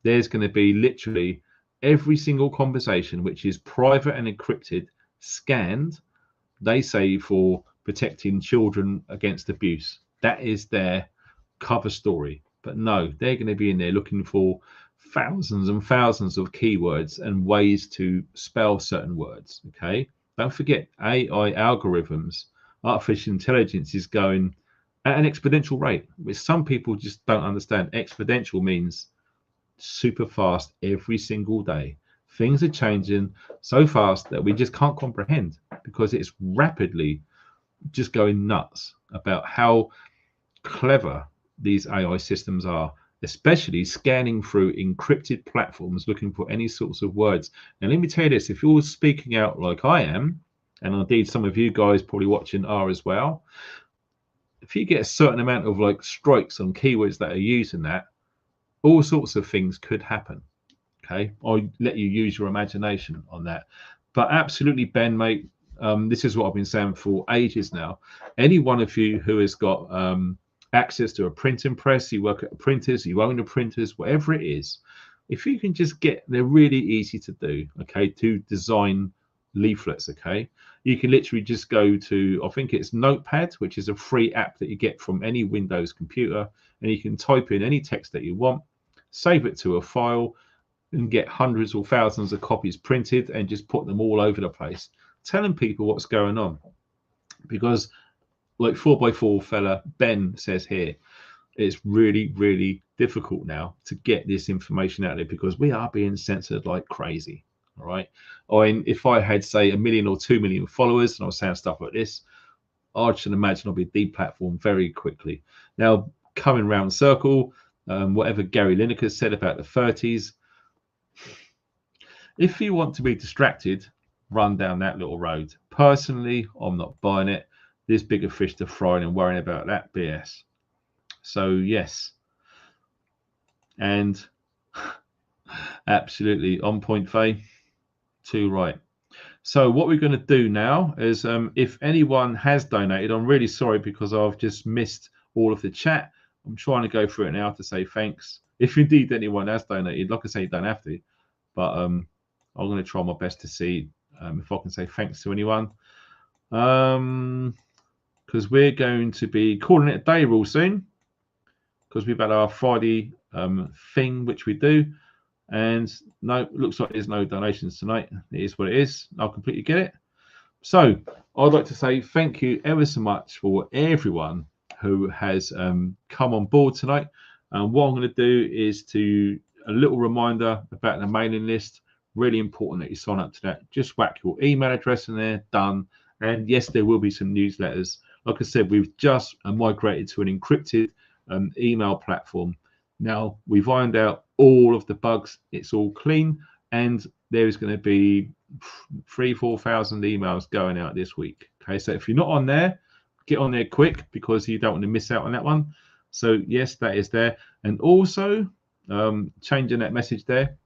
there's going to be literally every single conversation which is private and encrypted, scanned, they say, for protecting children against abuse. That is their cover story. But no, they're going to be in there looking for thousands and thousands of keywords and ways to spell certain words, okay? Don't forget, AI algorithms, artificial intelligence is going at an exponential rate, which some people just don't understand. Exponential means super fast every single day. Things are changing so fast that we just can't comprehend, because it's rapidly just going nuts about how clever these AI systems are, especially scanning through encrypted platforms looking for any sorts of words. And let me tell you this, if you're speaking out like I am, and indeed some of you guys probably watching are as well, if you get a certain amount of like strikes on keywords that are used in that, all sorts of things could happen. Okay, I'll let you use your imagination on that. But absolutely, Ben, mate, this is what I've been saying for ages now. Any one of you who has got access to a printing press, you work at printers, you own the printers, whatever it is, if you can just get, they're really easy to do, okay, to design leaflets, okay? You can literally just go to, I think it's Notepad, which is a free app that you get from any Windows computer, and you can type in any text that you want, save it to a file, and get hundreds or thousands of copies printed and just put them all over the place, telling people what's going on. Because like 4x4 fella Ben says here, it's really, really difficult now to get this information out there because we are being censored like crazy. All right. I mean, if I had, say, 1 million or 2 million followers and I was saying stuff like this, I should imagine I'll be deplatformed very quickly. Now, coming round circle, whatever Gary Lineker said about the 30s, if you want to be distracted, run down that little road. Personally, I'm not buying it. There's bigger fish to fry and worrying about that BS. So, yes. And absolutely on point, Faye. Too right. So what we're going to do now is if anyone has donated, I'm really sorry because I've just missed all of the chat. I'm trying to go through it now to say thanks. If indeed anyone has donated, like I say, you don't have to. But I'm going to try my best to see if I can say thanks to anyone. Because we're going to be calling it a day real soon. Because we've had our Friday thing, which we do. And no, it looks like there's no donations tonight. It is what it is. I'll completely get it. So I'd like to say thank you ever so much for everyone who has come on board tonight. And what I'm going to do is a little reminder about the mailing list. Really important that you sign up to that. Just whack your email address in there, done. And yes, there will be some newsletters. Like I said, we've just migrated to an encrypted email platform. Now we've ironed out all of the bugs. It's all clean, and there is going to be 3,000-4,000 emails going out this week. Okay, so if you're not on there, get on there quick because you don't want to miss out on that one. So yes, that is there, and also changing that message there.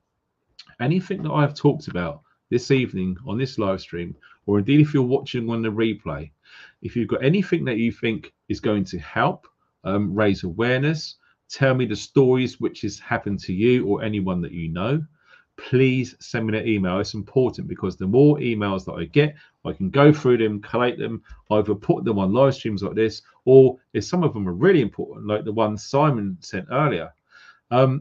Anything that I've talked about this evening on this live stream, or indeed if you're watching on the replay, if you've got anything that you think is going to help raise awareness, tell me the stories which has happened to you or anyone that you know, please send me an email. It's important because the more emails that I get, I can go through them, collate them, either put them on live streams like this, or if some of them are really important, like the one Simon sent earlier,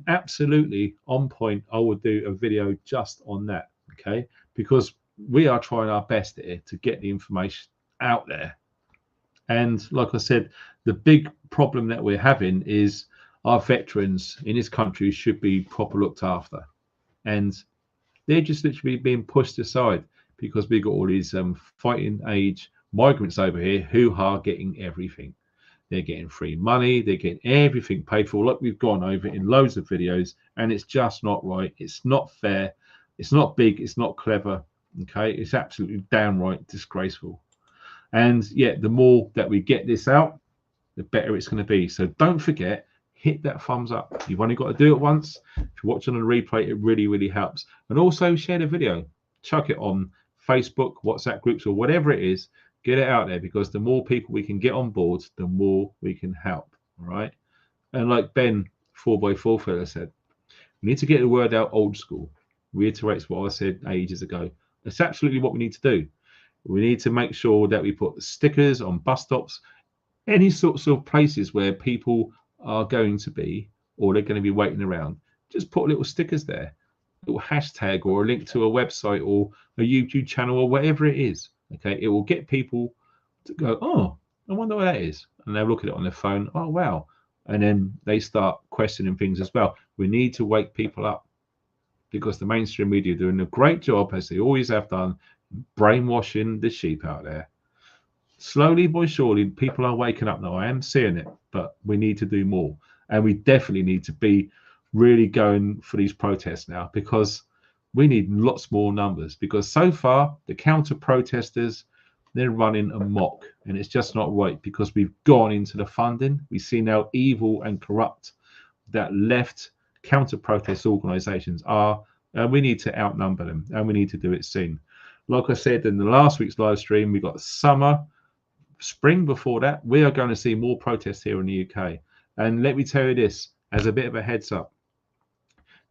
absolutely on point, I will do a video just on that, okay? Because we are trying our best here to get the information out there. And like I said, the big problem that we're having is our veterans in this country should be proper looked after, and they're just literally being pushed aside because we've got all these fighting age migrants over here who are getting everything. They're getting free money, they're getting everything paid for, like we've gone over in loads of videos, and it's just not right. It's not fair, it's not big, it's not clever. Okay, it's absolutely downright disgraceful. And yet the more that we get this out, the better it's going to be. So don't forget, hit that thumbs up. You've only got to do it once. If you're watching on a replay, it really, really helps. And also share the video. Chuck it on Facebook, WhatsApp groups, or whatever it is. Get it out there, because the more people we can get on board, the more we can help. All right. And like Ben 4x4 fella said, we need to get the word out old school. Reiterates what I said ages ago. That's absolutely what we need to do. We need to make sure that we put stickers on bus stops, any sorts of places where people are going to be, or they're going to be waiting around. Just put little stickers there, a little hashtag or a link to a website or a YouTube channel or whatever it is. Okay, it will get people to go, oh, I wonder what that is, and they'll look at it on their phone. Oh wow, and then they start questioning things as well. We need to wake people up, because the mainstream media are doing a great job, as they always have done, brainwashing the sheep out there. Slowly but surely, people are waking up now. I am seeing it, but we need to do more. And we definitely need to be really going for these protests now, because we need lots more numbers. Because so far, the counter protesters, they're running amok. And it's just not right, because we've gone into the funding. We see now evil and corrupt that left counter protest organizations are. And we need to outnumber them. And we need to do it soon. Like I said in the last week's live stream, we got summer, spring before that. We are going to see more protests here in the UK. And let me tell you this, as a bit of a heads up,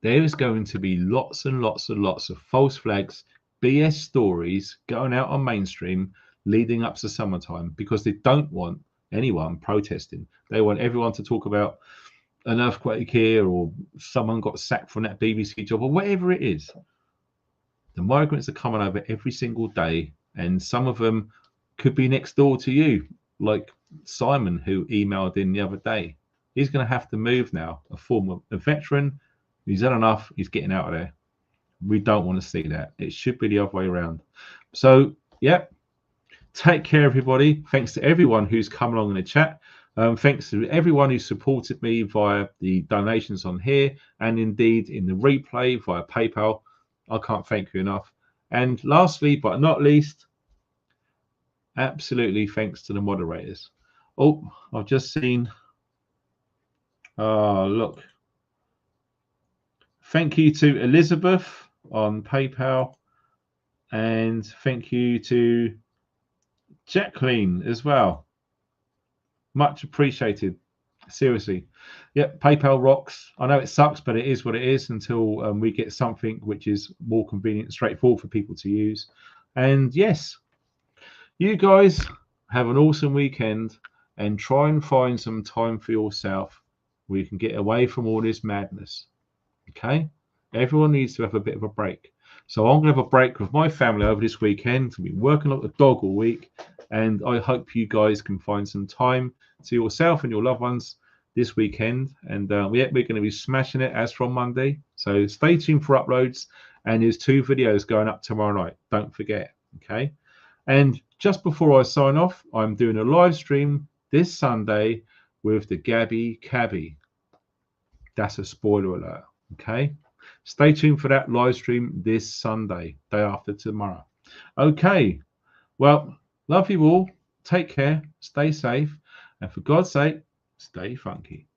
there is going to be lots and lots and lots of false flags, BS stories going out on mainstream leading up to summertime, because they don't want anyone protesting. They want everyone to talk about an earthquake here, or someone got sacked from that BBC job, or whatever it is. The migrants are coming over every single day, and some of them could be next door to you, like Simon, who emailed in the other day. He's going to have to move now. A veteran, he's had enough. He's getting out of there. We don't want to see that. It should be the other way around. So, yeah, take care, everybody. Thanks to everyone who's come along in the chat. Thanks to everyone who supported me via the donations on here, and indeed in the replay via PayPal. I can't thank you enough. And lastly, but not least, absolutely thanks to the moderators. Oh, I've just seen. Oh, look. Thank you to Elizabeth on PayPal. And thank you to Jacqueline as well. Much appreciated. Seriously. Yep, PayPal rocks. I know it sucks, but it is what it is until we get something which is more convenient and straightforward for people to use. And yes, you guys have an awesome weekend, and try and find some time for yourself where you can get away from all this madness. Okay? Everyone needs to have a bit of a break. So I'm going to have a break with my family over this weekend. I've been working like a dog all week, and I hope you guys can find some time to yourself and your loved ones this weekend. And we're going to be smashing it as from Monday. So stay tuned for uploads, and there's 2 videos going up tomorrow night. Don't forget. Okay? And just before I sign off, I'm doing a live stream this Sunday with the Gabby Cabby. That's a spoiler alert. Okay? Stay tuned for that live stream this Sunday, day after tomorrow. Okay. Well, love you all. Take care. Stay safe. And for God's sake, stay funky.